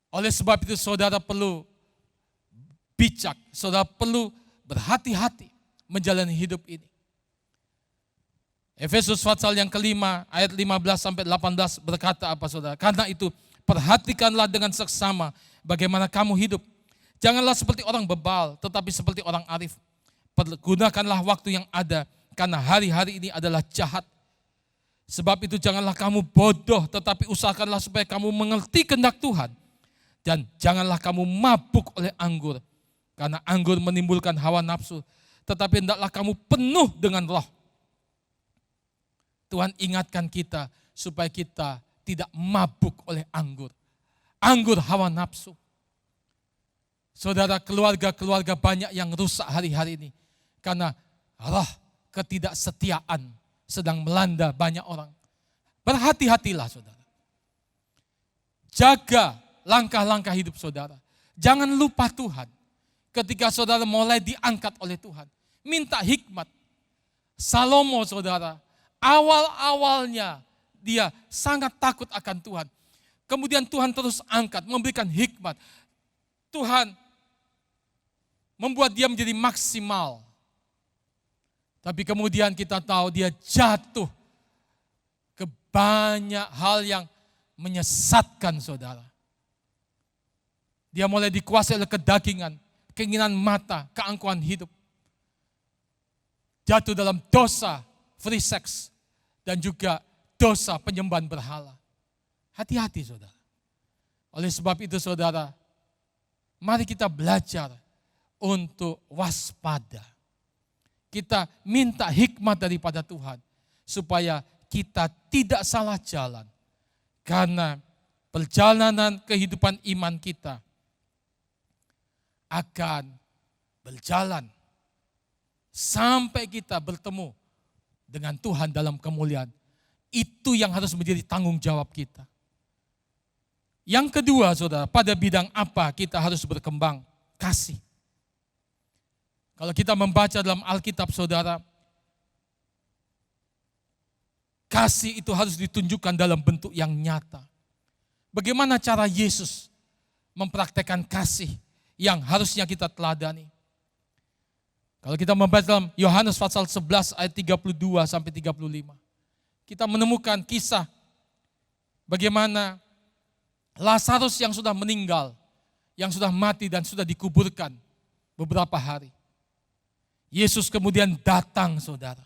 Oleh sebab itu saudara perlu bijak, saudara perlu berhati-hati menjalani hidup ini. Efesus pasal yang kelima ayat 15-18 berkata apa saudara? Karena itu perhatikanlah dengan seksama bagaimana kamu hidup. Janganlah seperti orang bebal, tetapi seperti orang arif. Pergunakanlah waktu yang ada, karena hari-hari ini adalah jahat. Sebab itu janganlah kamu bodoh, tetapi usahakanlah supaya kamu mengerti kehendak Tuhan. Dan janganlah kamu mabuk oleh anggur, karena anggur menimbulkan hawa nafsu. Tetapi hendaklah kamu penuh dengan roh. Tuhan ingatkan kita supaya kita tidak mabuk oleh anggur. Anggur hawa nafsu. Saudara, keluarga-keluarga banyak yang rusak hari-hari ini. Karena roh ketidaksetiaan sedang melanda banyak orang. Berhati-hatilah saudara. Jaga langkah-langkah hidup saudara. Jangan lupa Tuhan. Ketika saudara mulai diangkat oleh Tuhan. Minta hikmat. Salomo saudara, awal-awalnya dia sangat takut akan Tuhan. Kemudian Tuhan terus angkat, memberikan hikmat. Tuhan membuat dia menjadi maksimal. Tapi kemudian kita tahu dia jatuh ke banyak hal yang menyesatkan saudara. Dia mulai dikuasai oleh kedagingan, keinginan mata, keangkuhan hidup. Jatuh dalam dosa free sex dan juga dosa penyembahan berhala. Hati-hati saudara. Oleh sebab itu saudara, mari kita belajar untuk waspada. Kita minta hikmat daripada Tuhan supaya kita tidak salah jalan. Karena perjalanan kehidupan iman kita akan berjalan sampai kita bertemu dengan Tuhan dalam kemuliaan. Itu yang harus menjadi tanggung jawab kita. Yang kedua saudara, pada bidang apa kita harus berkembang? Kasih. Kalau kita membaca dalam Alkitab saudara, kasih itu harus ditunjukkan dalam bentuk yang nyata. Bagaimana cara Yesus mempraktekkan kasih yang harusnya kita teladani? Kalau kita membaca dalam Yohanes pasal 11 ayat 32 sampai 35. Kita menemukan kisah bagaimana Lazarus yang sudah meninggal, yang sudah mati dan sudah dikuburkan beberapa hari. Yesus kemudian datang saudara.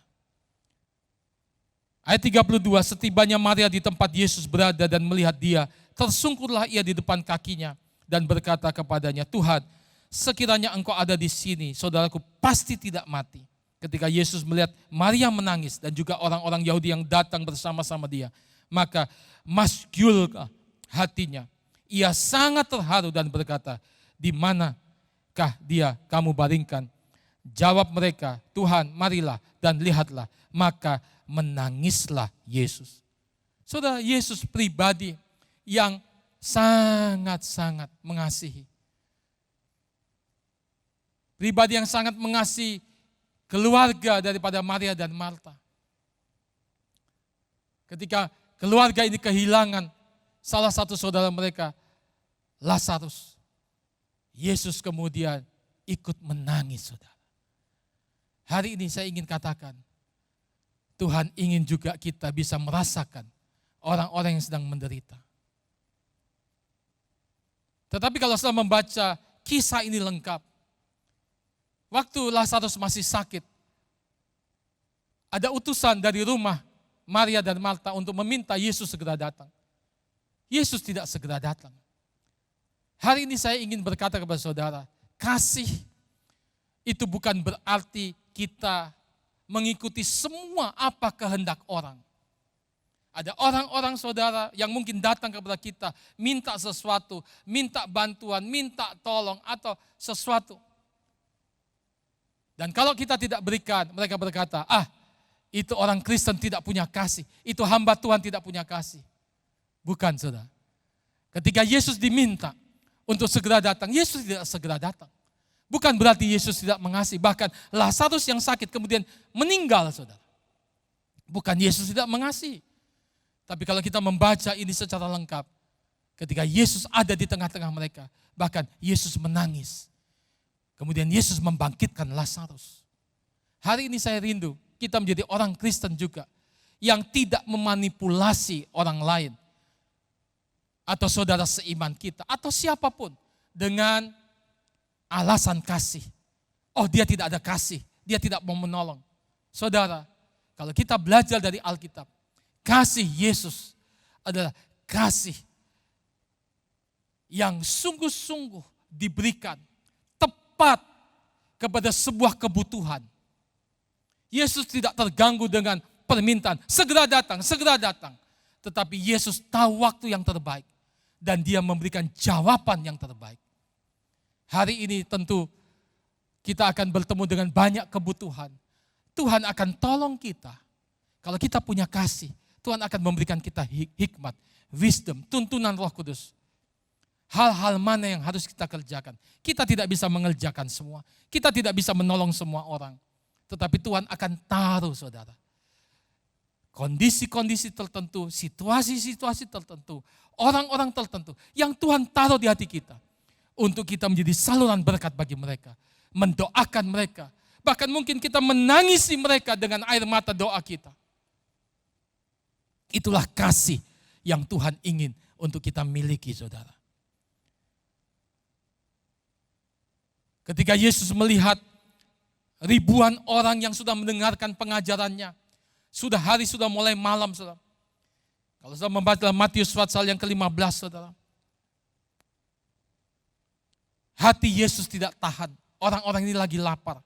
Ayat 32, setibanya Maria di tempat Yesus berada dan melihat dia, tersungkurlah ia di depan kakinya dan berkata kepadanya, Tuhan, sekiranya engkau ada di sini, saudaraku pasti tidak mati. Ketika Yesus melihat Maria menangis dan juga orang-orang Yahudi yang datang bersama-sama dia, maka masgyulkah hatinya. Ia sangat terharu dan berkata, di manakah dia kamu baringkan? Jawab mereka, Tuhan marilah dan lihatlah. Maka menangislah Yesus. Saudara, Yesus pribadi yang sangat-sangat mengasihi. Pribadi yang sangat mengasihi keluarga daripada Maria dan Marta. Ketika keluarga ini kehilangan salah satu saudara mereka, Lazarus, Yesus kemudian ikut menangis saudara. Hari ini saya ingin katakan, Tuhan ingin juga kita bisa merasakan orang-orang yang sedang menderita. Tetapi kalau setelah membaca kisah ini lengkap, waktu Lazarus masih sakit, ada utusan dari rumah Maria dan Marta untuk meminta Yesus segera datang. Yesus tidak segera datang. Hari ini saya ingin berkata kepada saudara, kasih itu bukan berarti kita mengikuti semua apa kehendak orang. Ada orang-orang saudara yang mungkin datang kepada kita, minta sesuatu, minta bantuan, minta tolong atau sesuatu. Dan kalau kita tidak berikan, mereka berkata, itu orang Kristen tidak punya kasih, itu hamba Tuhan tidak punya kasih. Bukan saudara. Ketika Yesus diminta untuk segera datang, Yesus tidak segera datang. Bukan berarti Yesus tidak mengasihi, bahkan Lazarus yang sakit kemudian meninggal saudara. Bukan Yesus tidak mengasihi. Tapi kalau kita membaca ini secara lengkap, ketika Yesus ada di tengah-tengah mereka, bahkan Yesus menangis. Kemudian Yesus membangkitkan Lazarus. Hari ini saya rindu kita menjadi orang Kristen juga yang tidak memanipulasi orang lain atau saudara seiman kita atau siapapun dengan alasan kasih. Oh, dia tidak ada kasih, dia tidak mau menolong. Saudara, kalau kita belajar dari Alkitab, kasih Yesus adalah kasih yang sungguh-sungguh diberikan tepat kepada sebuah kebutuhan. Yesus tidak terganggu dengan permintaan, segera datang, segera datang. Tetapi Yesus tahu waktu yang terbaik dan dia memberikan jawaban yang terbaik. Hari ini tentu kita akan bertemu dengan banyak kebutuhan. Tuhan akan tolong kita. Kalau kita punya kasih, Tuhan akan memberikan kita hikmat, wisdom, tuntunan Roh Kudus. Hal-hal mana yang harus kita kerjakan. Kita tidak bisa mengerjakan semua. Kita tidak bisa menolong semua orang. Tetapi Tuhan akan taruh, saudara, kondisi-kondisi tertentu, situasi-situasi tertentu, orang-orang tertentu yang Tuhan taruh di hati kita. Untuk kita menjadi saluran berkat bagi mereka. Mendoakan mereka. Bahkan mungkin kita menangisi mereka dengan air mata doa kita. Itulah kasih yang Tuhan ingin untuk kita miliki, saudara. Ketika Yesus melihat ribuan orang yang sudah mendengarkan pengajarannya, hari sudah mulai malam, saudara. Kalau saudara membaca dalam Matius pasal yang ke-15, saudara. Hati Yesus tidak tahan. Orang-orang ini lagi lapar.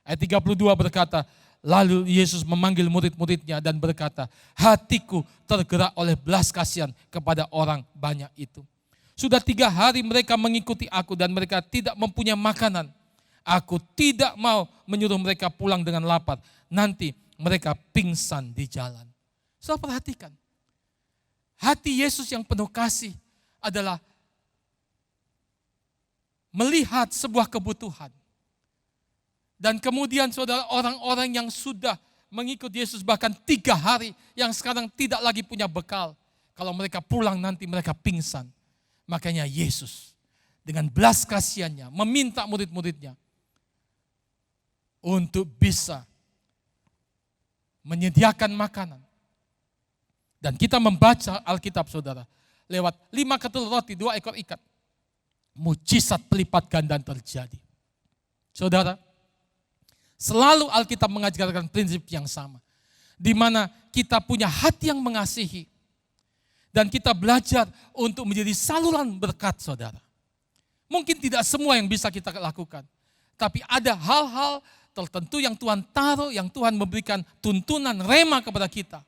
Ayat 32 berkata, lalu Yesus memanggil murid-muridnya dan berkata, hatiku tergerak oleh belas kasihan kepada orang banyak itu. Sudah 3 hari mereka mengikuti aku dan mereka tidak mempunyai makanan. Aku tidak mau menyuruh mereka pulang dengan lapar. Nanti mereka pingsan di jalan. Saudara perhatikan. Hati Yesus yang penuh kasih adalah melihat sebuah kebutuhan. Dan kemudian saudara, orang-orang yang sudah mengikut Yesus bahkan 3 hari, yang sekarang tidak lagi punya bekal. Kalau mereka pulang nanti mereka pingsan. Makanya Yesus dengan belas kasihannya meminta murid-muridnya untuk bisa menyediakan makanan. Dan kita membaca Alkitab, saudara, lewat 5 ketul roti, 2 ekor ikan. Mujizat pelipat ganda terjadi. Saudara, selalu Alkitab mengajarkan prinsip yang sama. Di mana kita punya hati yang mengasihi. Dan kita belajar untuk menjadi saluran berkat, saudara. Mungkin tidak semua yang bisa kita lakukan. Tapi ada hal-hal tertentu yang Tuhan taruh, yang Tuhan memberikan tuntunan rema kepada kita.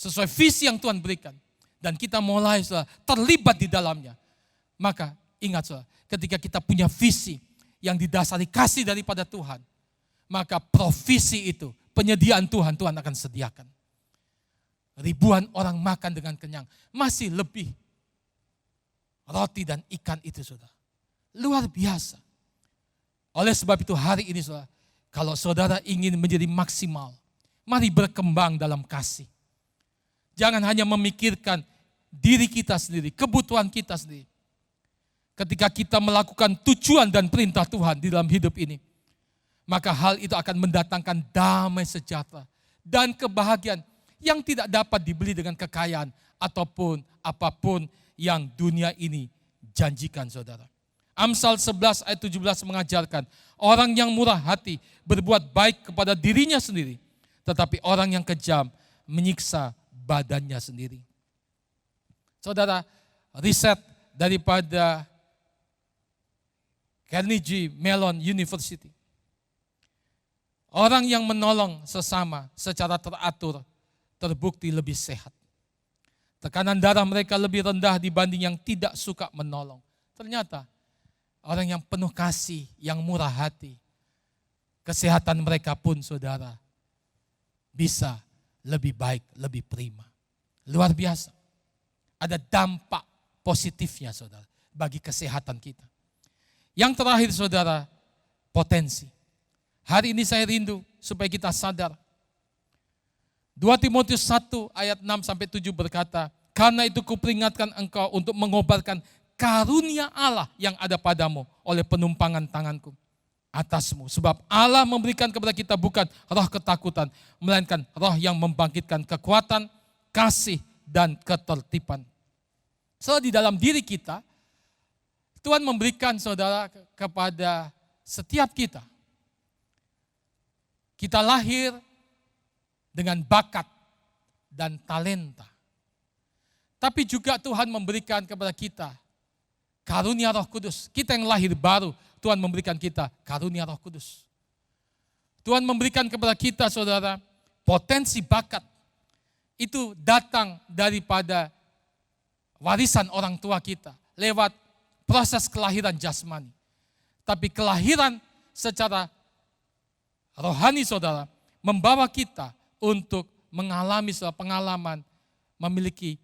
Sesuai visi yang Tuhan berikan. Dan kita mulai, saudara, terlibat di dalamnya. Maka ingat, saudara, ketika kita punya visi yang didasari kasih daripada Tuhan, maka provisi itu, penyediaan Tuhan akan sediakan. Ribuan orang makan dengan kenyang, masih lebih roti dan ikan itu, saudara. Luar biasa. Oleh sebab itu hari ini, saudara, kalau saudara ingin menjadi maksimal, mari berkembang dalam kasih. Jangan hanya memikirkan diri kita sendiri, kebutuhan kita sendiri. Ketika kita melakukan tujuan dan perintah Tuhan di dalam hidup ini, maka hal itu akan mendatangkan damai sejahtera dan kebahagiaan yang tidak dapat dibeli dengan kekayaan ataupun apapun yang dunia ini janjikan, saudara. Amsal 11 ayat 17 mengajarkan, orang yang murah hati berbuat baik kepada dirinya sendiri, tetapi orang yang kejam menyiksa badannya sendiri. Saudara, riset daripada Carnegie Mellon University, orang yang menolong sesama secara teratur terbukti lebih sehat. Tekanan darah mereka lebih rendah dibanding yang tidak suka menolong. Ternyata orang yang penuh kasih, yang murah hati, kesehatan mereka pun, saudara, bisa lebih baik, lebih prima. Luar biasa. Ada dampak positifnya, saudara, bagi kesehatan kita. Yang terakhir, saudara, potensi. Hari ini saya rindu supaya kita sadar. 2 Timotius 1 ayat 6-7 berkata, karena itu kuperingatkan engkau untuk mengobarkan karunia Allah yang ada padamu oleh penumpangan tanganku atasmu. Sebab Allah memberikan kepada kita bukan roh ketakutan, melainkan roh yang membangkitkan kekuatan, kasih, dan ketertiban. So di dalam diri kita, Tuhan memberikan saudara kepada setiap kita. Kita lahir dengan bakat dan talenta. Tapi juga Tuhan memberikan kepada kita karunia Roh Kudus. Kita yang lahir baru, Tuhan memberikan kita karunia Roh Kudus. Tuhan memberikan kepada kita saudara potensi bakat. Itu datang daripada warisan orang tua kita lewat proses kelahiran jasmani. Tapi kelahiran secara rohani saudara membawa kita untuk mengalami sebuah pengalaman memiliki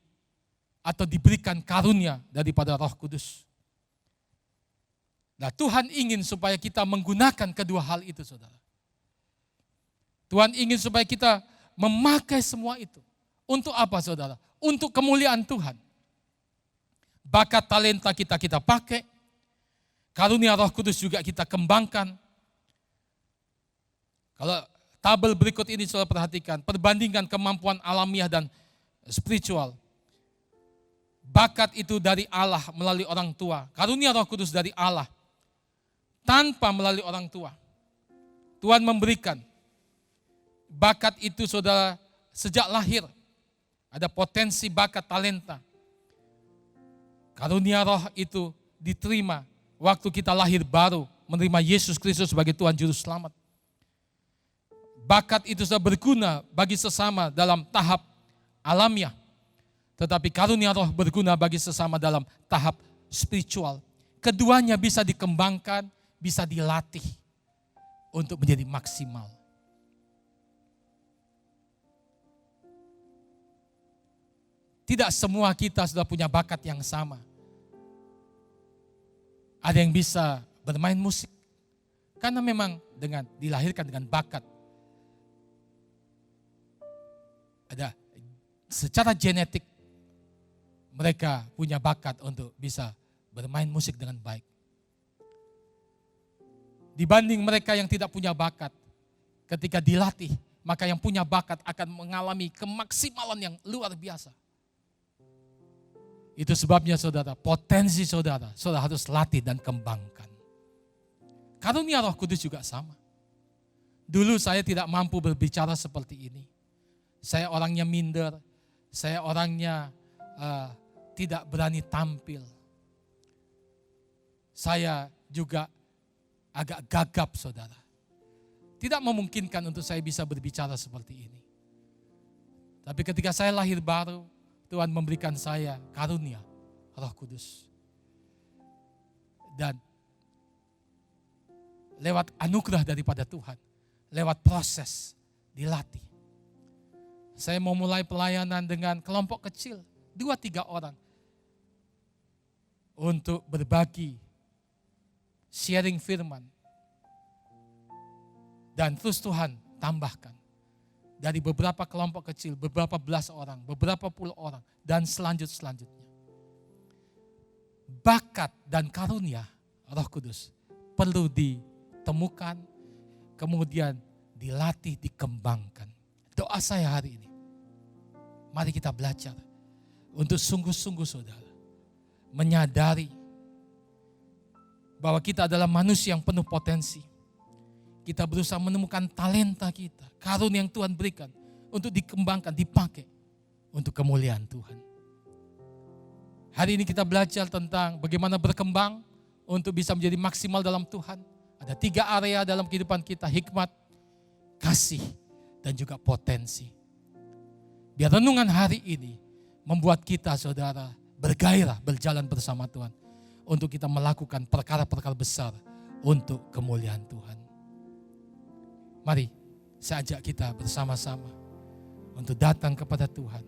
atau diberikan karunia daripada Roh Kudus. Nah, Tuhan ingin supaya kita menggunakan kedua hal itu saudara. Tuhan ingin supaya kita memakai semua itu. Untuk apa saudara? Untuk kemuliaan Tuhan. Bakat talenta kita pakai. Karunia Roh Kudus juga kita kembangkan. Kalau tabel berikut ini saudara perhatikan, perbandingan kemampuan alamiah dan spiritual. Bakat itu dari Allah melalui orang tua. Karunia Roh Kudus dari Allah tanpa melalui orang tua. Tuhan memberikan bakat itu saudara sejak lahir. Ada potensi bakat talenta. Karunia Roh itu diterima waktu kita lahir baru menerima Yesus Kristus sebagai Tuhan Juru Selamat. Bakat itu sudah berguna bagi sesama dalam tahap alamiah. Tetapi karunia Roh berguna bagi sesama dalam tahap spiritual. Keduanya bisa dikembangkan, bisa dilatih untuk menjadi maksimal. Tidak semua kita sudah punya bakat yang sama. Ada yang bisa bermain musik. Karena memang dilahirkan dengan bakat. Ada secara genetik mereka punya bakat untuk bisa bermain musik dengan baik. Dibanding mereka yang tidak punya bakat, ketika dilatih, maka yang punya bakat akan mengalami kemaksimalan yang luar biasa. Itu sebabnya saudara, potensi saudara harus latih dan kembangkan. Karunia Roh Kudus juga sama. Dulu saya tidak mampu berbicara seperti ini. Saya orangnya minder, saya orangnya tidak berani tampil. Saya juga agak gagap saudara. Tidak memungkinkan untuk saya bisa berbicara seperti ini. Tapi ketika saya lahir baru, Tuhan memberikan saya karunia Roh Kudus. Dan lewat anugerah daripada Tuhan, lewat proses dilatih. Saya mau mulai pelayanan dengan kelompok kecil, 2-3 orang. Untuk berbagi, sharing firman. Dan terus Tuhan tambahkan. Dari beberapa kelompok kecil, beberapa belas orang, beberapa puluh orang. Dan selanjutnya. Bakat dan karunia Roh Kudus perlu ditemukan, kemudian dilatih, dikembangkan. Doa saya hari ini, mari kita belajar untuk sungguh-sungguh saudara, menyadari bahwa kita adalah manusia yang penuh potensi. Kita berusaha menemukan talenta kita, karunia yang Tuhan berikan untuk dikembangkan, dipakai untuk kemuliaan Tuhan. Hari ini kita belajar tentang bagaimana berkembang untuk bisa menjadi maksimal dalam Tuhan. Ada 3 area dalam kehidupan kita, hikmat, kasih, dan juga potensi. Biar renungan hari ini membuat kita saudara bergairah berjalan bersama Tuhan. Untuk kita melakukan perkara-perkara besar untuk kemuliaan Tuhan. Mari saya ajak kita bersama-sama untuk datang kepada Tuhan.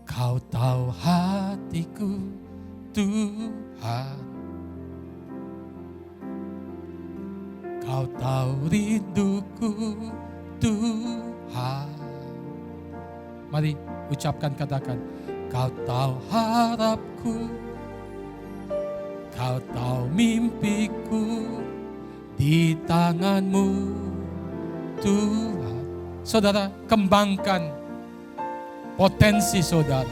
Kau tahu hatiku Tuhan. Kau tahu rinduku Tuhan. Mari ucapkan, katakan. Kau tahu harapku, kau tahu mimpiku di tangan-Mu Tuhan. Saudara, kembangkan potensi saudara.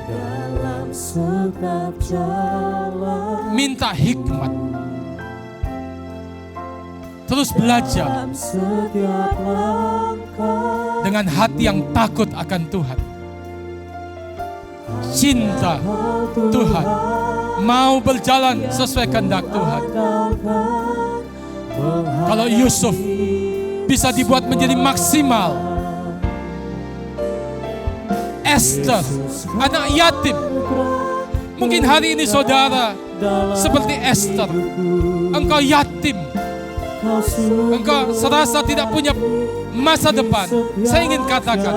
Dalam
setiap jalan,
Minta hikmat. Terus belajar
setiap langkah,
dengan hati yang takut akan Tuhan. Cinta Tuhan, mau berjalan sesuai kehendak Tuhan. Kalau Yusuf bisa dibuat menjadi maksimal, Esther, anak yatim, mungkin hari ini saudara seperti Esther, engkau yatim, engkau serasa tidak punya masa depan. Saya ingin katakan,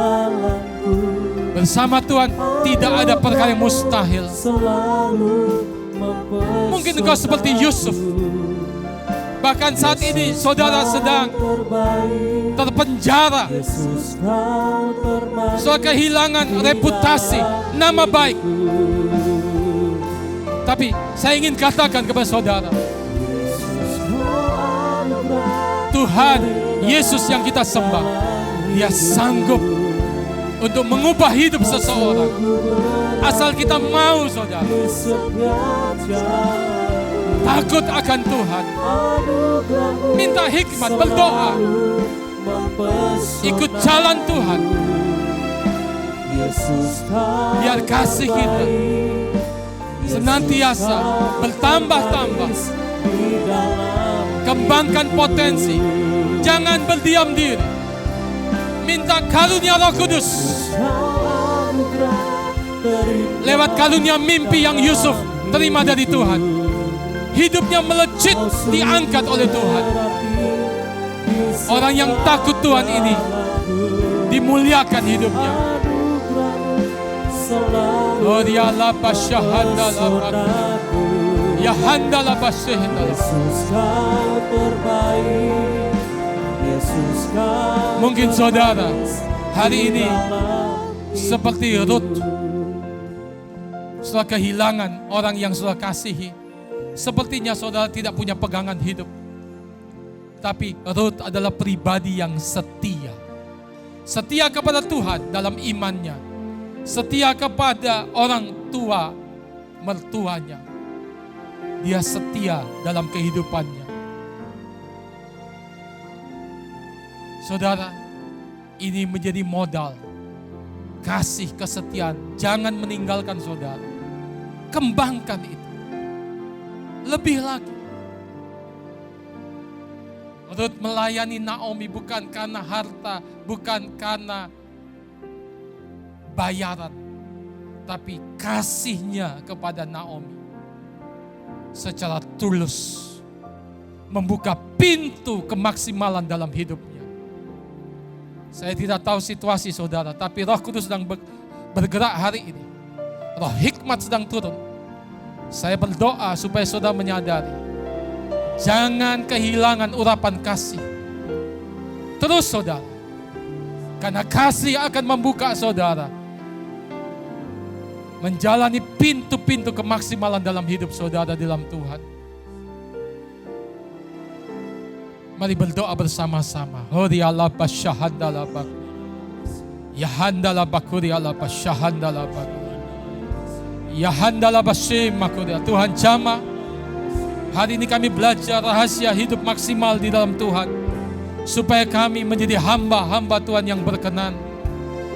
bersama Tuhan tidak ada perkara yang mustahil. Mungkin engkau seperti Yusuf, bahkan saat ini saudara sedang terpenjara, saudara kehilangan reputasi, nama baik. Tapi saya ingin katakan kepada saudara, Tuhan Yesus yang kita sembah, Dia sanggup untuk mengubah hidup seseorang. Asal kita mau, saudara, takut akan Tuhan, minta hikmat, berdoa, ikut jalan Tuhan. Biar kasih kita senantiasa bertambah-tambah. Kembangkan potensi, jangan berdiam diri. Minta karunia Roh Kudus. Lewat karunia mimpi yang Yusuf terima dari Tuhan, hidupnya melejit, diangkat oleh Tuhan. Orang yang takut Tuhan ini dimuliakan hidupnya. Oh dialah basyahanda ya handala basyahanda. Mungkin saudara hari ini seperti Ruth, setelah kehilangan orang yang saudara kasihi, sepertinya saudara tidak punya pegangan hidup. Tapi Ruth adalah pribadi yang setia. Setia kepada Tuhan dalam imannya, setia kepada orang tua mertuanya. Dia setia dalam kehidupannya. Saudara, ini menjadi modal kasih kesetiaan. Jangan meninggalkan saudara. Kembangkan itu. Lebih lagi. Ruth melayani Naomi bukan karena harta, bukan karena bayaran, tapi kasihnya kepada Naomi secara tulus membuka pintu kemaksimalan dalam hidupnya. Saya tidak tahu situasi saudara, tapi Roh Kudus sedang bergerak hari ini. Roh hikmat sedang turun. Saya berdoa supaya saudara menyadari, jangan kehilangan urapan kasih. Terus saudara, karena kasih akan membuka saudara menjalani pintu-pintu kemaksimalan dalam hidup saudara dalam Tuhan. Mari berdoa bersama-sama. Hori Allah basyahanda bak. Yahandala bakuri Allah basyahanda bak. Yahandala basyim makuri. Tuhan jama. Hari ini kami belajar rahasia hidup maksimal di dalam Tuhan. Supaya kami menjadi hamba-hamba Tuhan yang berkenan.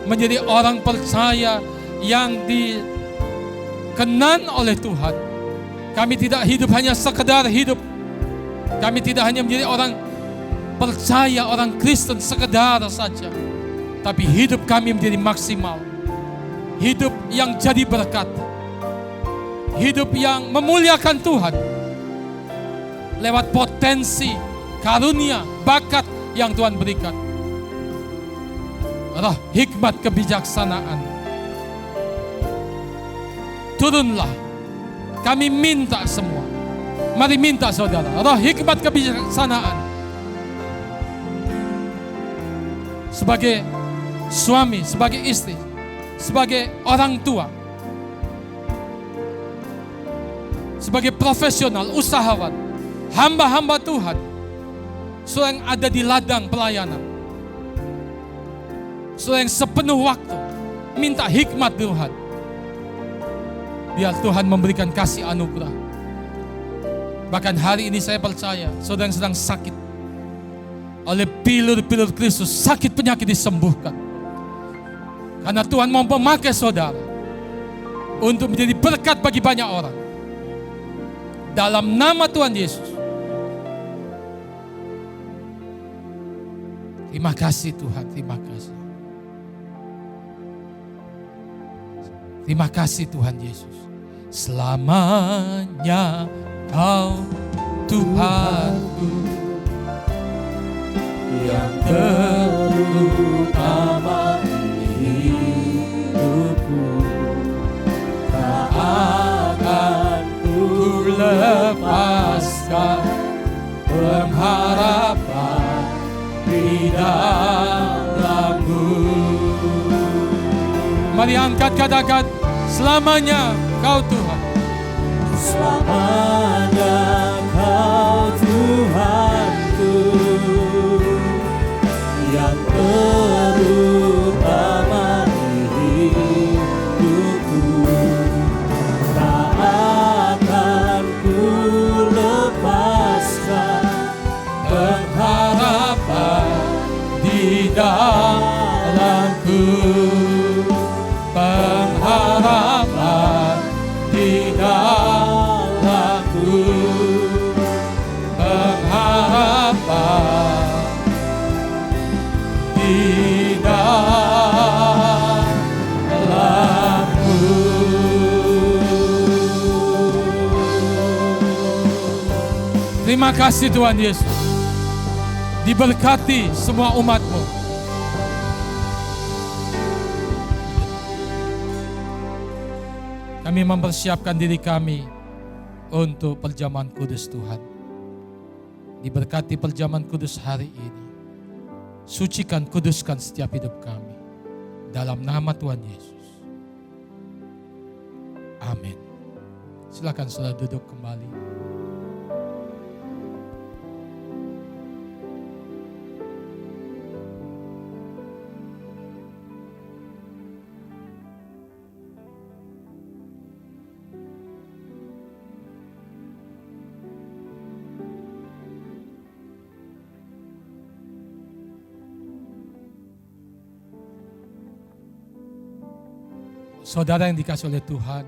Menjadi orang percaya yang dikenan oleh Tuhan. Kami tidak hidup hanya sekedar hidup. Kami tidak hanya menjadi orang percaya, orang Kristen sekedar saja. Tapi hidup kami menjadi maksimal. Hidup yang jadi berkat. Hidup yang memuliakan Tuhan. Lewat potensi, karunia, bakat yang Tuhan berikan. Roh hikmat kebijaksanaan. Turunlah. Kami minta semua. Mari minta saudara. Roh hikmat kebijaksanaan. Sebagai suami, sebagai istri, sebagai orang tua, sebagai profesional, usahawan, hamba-hamba Tuhan, saudara yang ada di ladang pelayanan, saudara yang sepenuh waktu minta hikmat Tuhan. Biar Tuhan memberikan kasih anugerah. Bahkan hari ini saya percaya saudara yang sedang sakit, oleh pilur-pilur Kristus sakit penyakit disembuhkan. Karena Tuhan mau memakai saudara untuk menjadi berkat bagi banyak orang. Dalam nama Tuhan Yesus. Terima kasih Tuhan, terima kasih. Terima kasih Tuhan Yesus. Selamanya Kau Tuhanku
yang terutama di hidupku, tak akan ku lepaskan pengharapan di dalam-Mu.
Mari angkat katakan, selamanya Kau Tuhan.
Selamanya Kau Tuhanku yang terutama di hidupku, tak akan ku lepaskan pengharapan di dalam-Ku, pengharapan di dalam-Ku, pengharapan di dalam-Ku. Terima kasih Tuhan Yesus. Diberkati semua umat-Mu. Kami mempersiapkan diri kami untuk perjamuan kudus Tuhan. Diberkati perjamuan kudus hari ini. Sucikan, kuduskan setiap hidup kami. Dalam nama Tuhan Yesus. Amin. Silakan saudara duduk kembali. Saudara yang dikasih oleh Tuhan,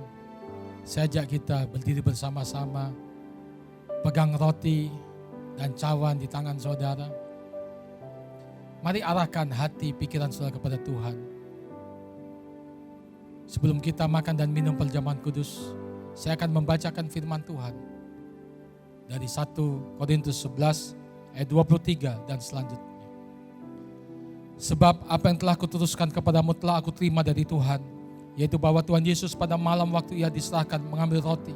saya ajak kita berdiri bersama-sama, pegang roti dan cawan di tangan saudara. Mari arahkan hati pikiran saudara kepada Tuhan. Sebelum kita makan dan minum perjamuan kudus, saya akan membacakan firman Tuhan dari 1 Korintus 11 ayat 23 dan selanjutnya. Sebab apa yang telah kuteruskan kepadamu telah aku terima dari Tuhan, yaitu bahwa Tuhan Yesus pada malam waktu ia diserahkan mengambil roti.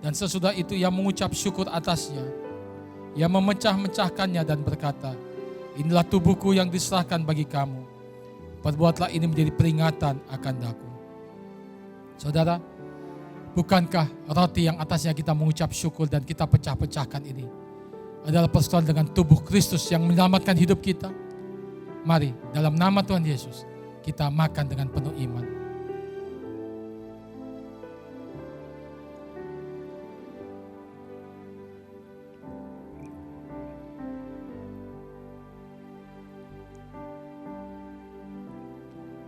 Dan sesudah itu ia mengucap syukur atasnya. Ia memecah-mecahkannya dan berkata, inilah tubuhku yang diserahkan bagi kamu. Perbuatlah ini menjadi peringatan akan aku. Saudara, bukankah roti yang atasnya kita mengucap syukur dan kita pecah-pecahkan ini adalah persoalan dengan tubuh Kristus yang menyelamatkan hidup kita? Mari dalam nama Tuhan Yesus kita makan dengan penuh iman.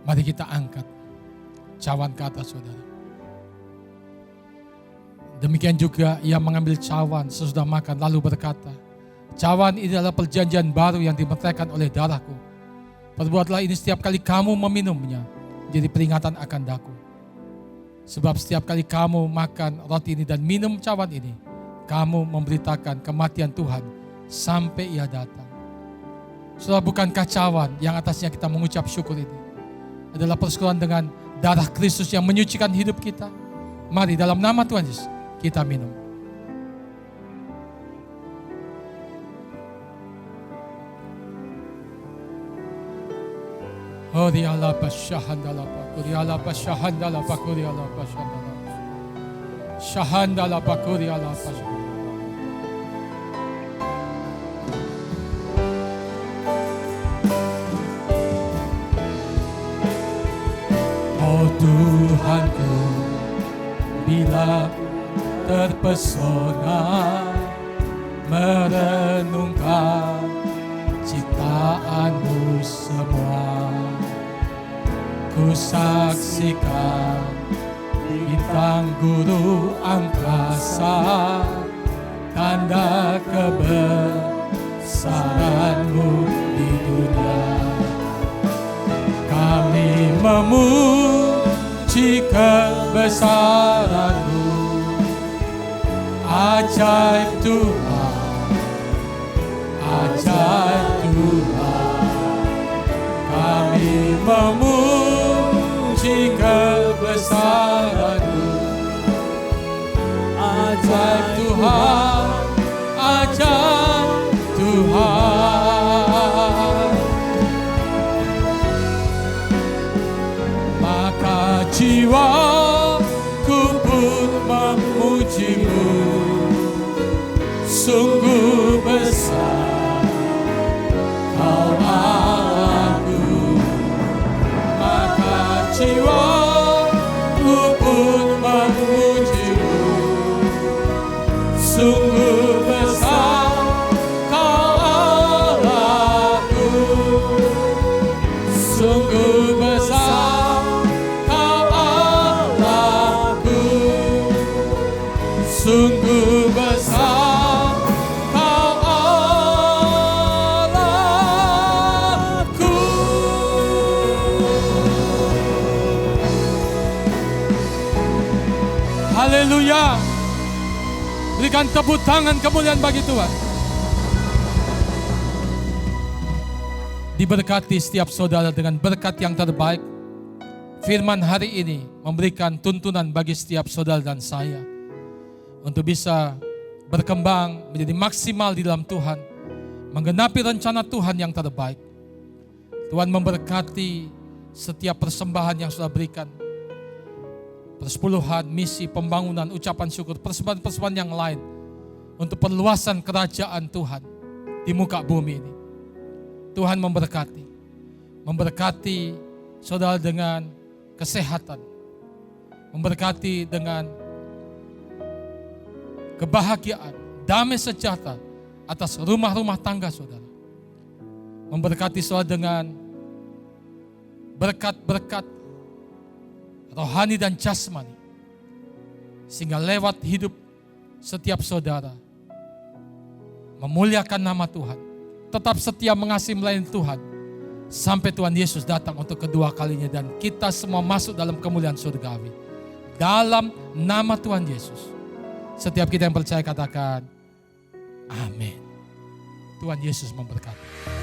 Mari kita angkat cawan ke atas saudara. Demikian juga ia mengambil cawan sesudah makan lalu berkata, cawan ini adalah perjanjian baru yang dimeteraikan oleh darahku. Perbuatlah ini setiap kali kamu meminumnya, jadi peringatan akan daku. Sebab setiap kali kamu makan roti ini dan minum cawan ini, kamu memberitakan kematian Tuhan sampai ia datang. Saudara, bukankah cawan yang atasnya kita mengucap syukur ini adalah persekutuan dengan darah Kristus yang menyucikan hidup kita? Mari dalam nama Tuhan Yesus kita minum. Hori ala pasyahandala pakuri ala pasyahandala pakuri ala pasyahandala syahandala pakuri ala pasyahandala. Oh Tuhanku,
bila terpesona merenungkan ciptaanmu semua. Ku saksikan bintang guru angkasa, tanda kebesaranmu di dunia. Kami memuji kebesaranmu, ajaib Tuhan, ajaib Tuhan. Kami memuji kebesaranmu, ajaib Tuhan, ajaib Tuhan. Maka jiwaku pun memujimu, sungguh besar Kau Allahku. Maka jiwaku pun memujimu, sungguh besar Kau Allahku. Sungguh besar Kau Allahku, sungguh besar Kau Allahku. Haleluya. Berikan tepuk tangan kemuliaan bagi Tuhan. Diberkati setiap saudara dengan berkat yang terbaik. Firman hari ini memberikan tuntunan bagi setiap saudara dan saya untuk bisa berkembang menjadi maksimal di dalam Tuhan, menggenapi rencana Tuhan yang terbaik. Tuhan memberkati setiap persembahan yang sudah berikan, persepuluhan, misi, pembangunan, ucapan syukur, persembahan-persembahan yang lain untuk perluasan kerajaan Tuhan di muka bumi ini. Tuhan memberkati saudara dengan kesehatan, memberkati dengan kebahagiaan, damai sejahtera atas rumah-rumah tangga saudara. Memberkati saudara dengan berkat-berkat rohani dan jasmani, sehingga lewat hidup setiap saudara memuliakan nama Tuhan, tetap setia mengasihi melayani Tuhan sampai Tuhan Yesus datang untuk kedua kalinya dan kita semua masuk dalam kemuliaan surgawi. Dalam nama Tuhan Yesus, setiap kita yang percaya katakan amin. Tuhan Yesus memberkati.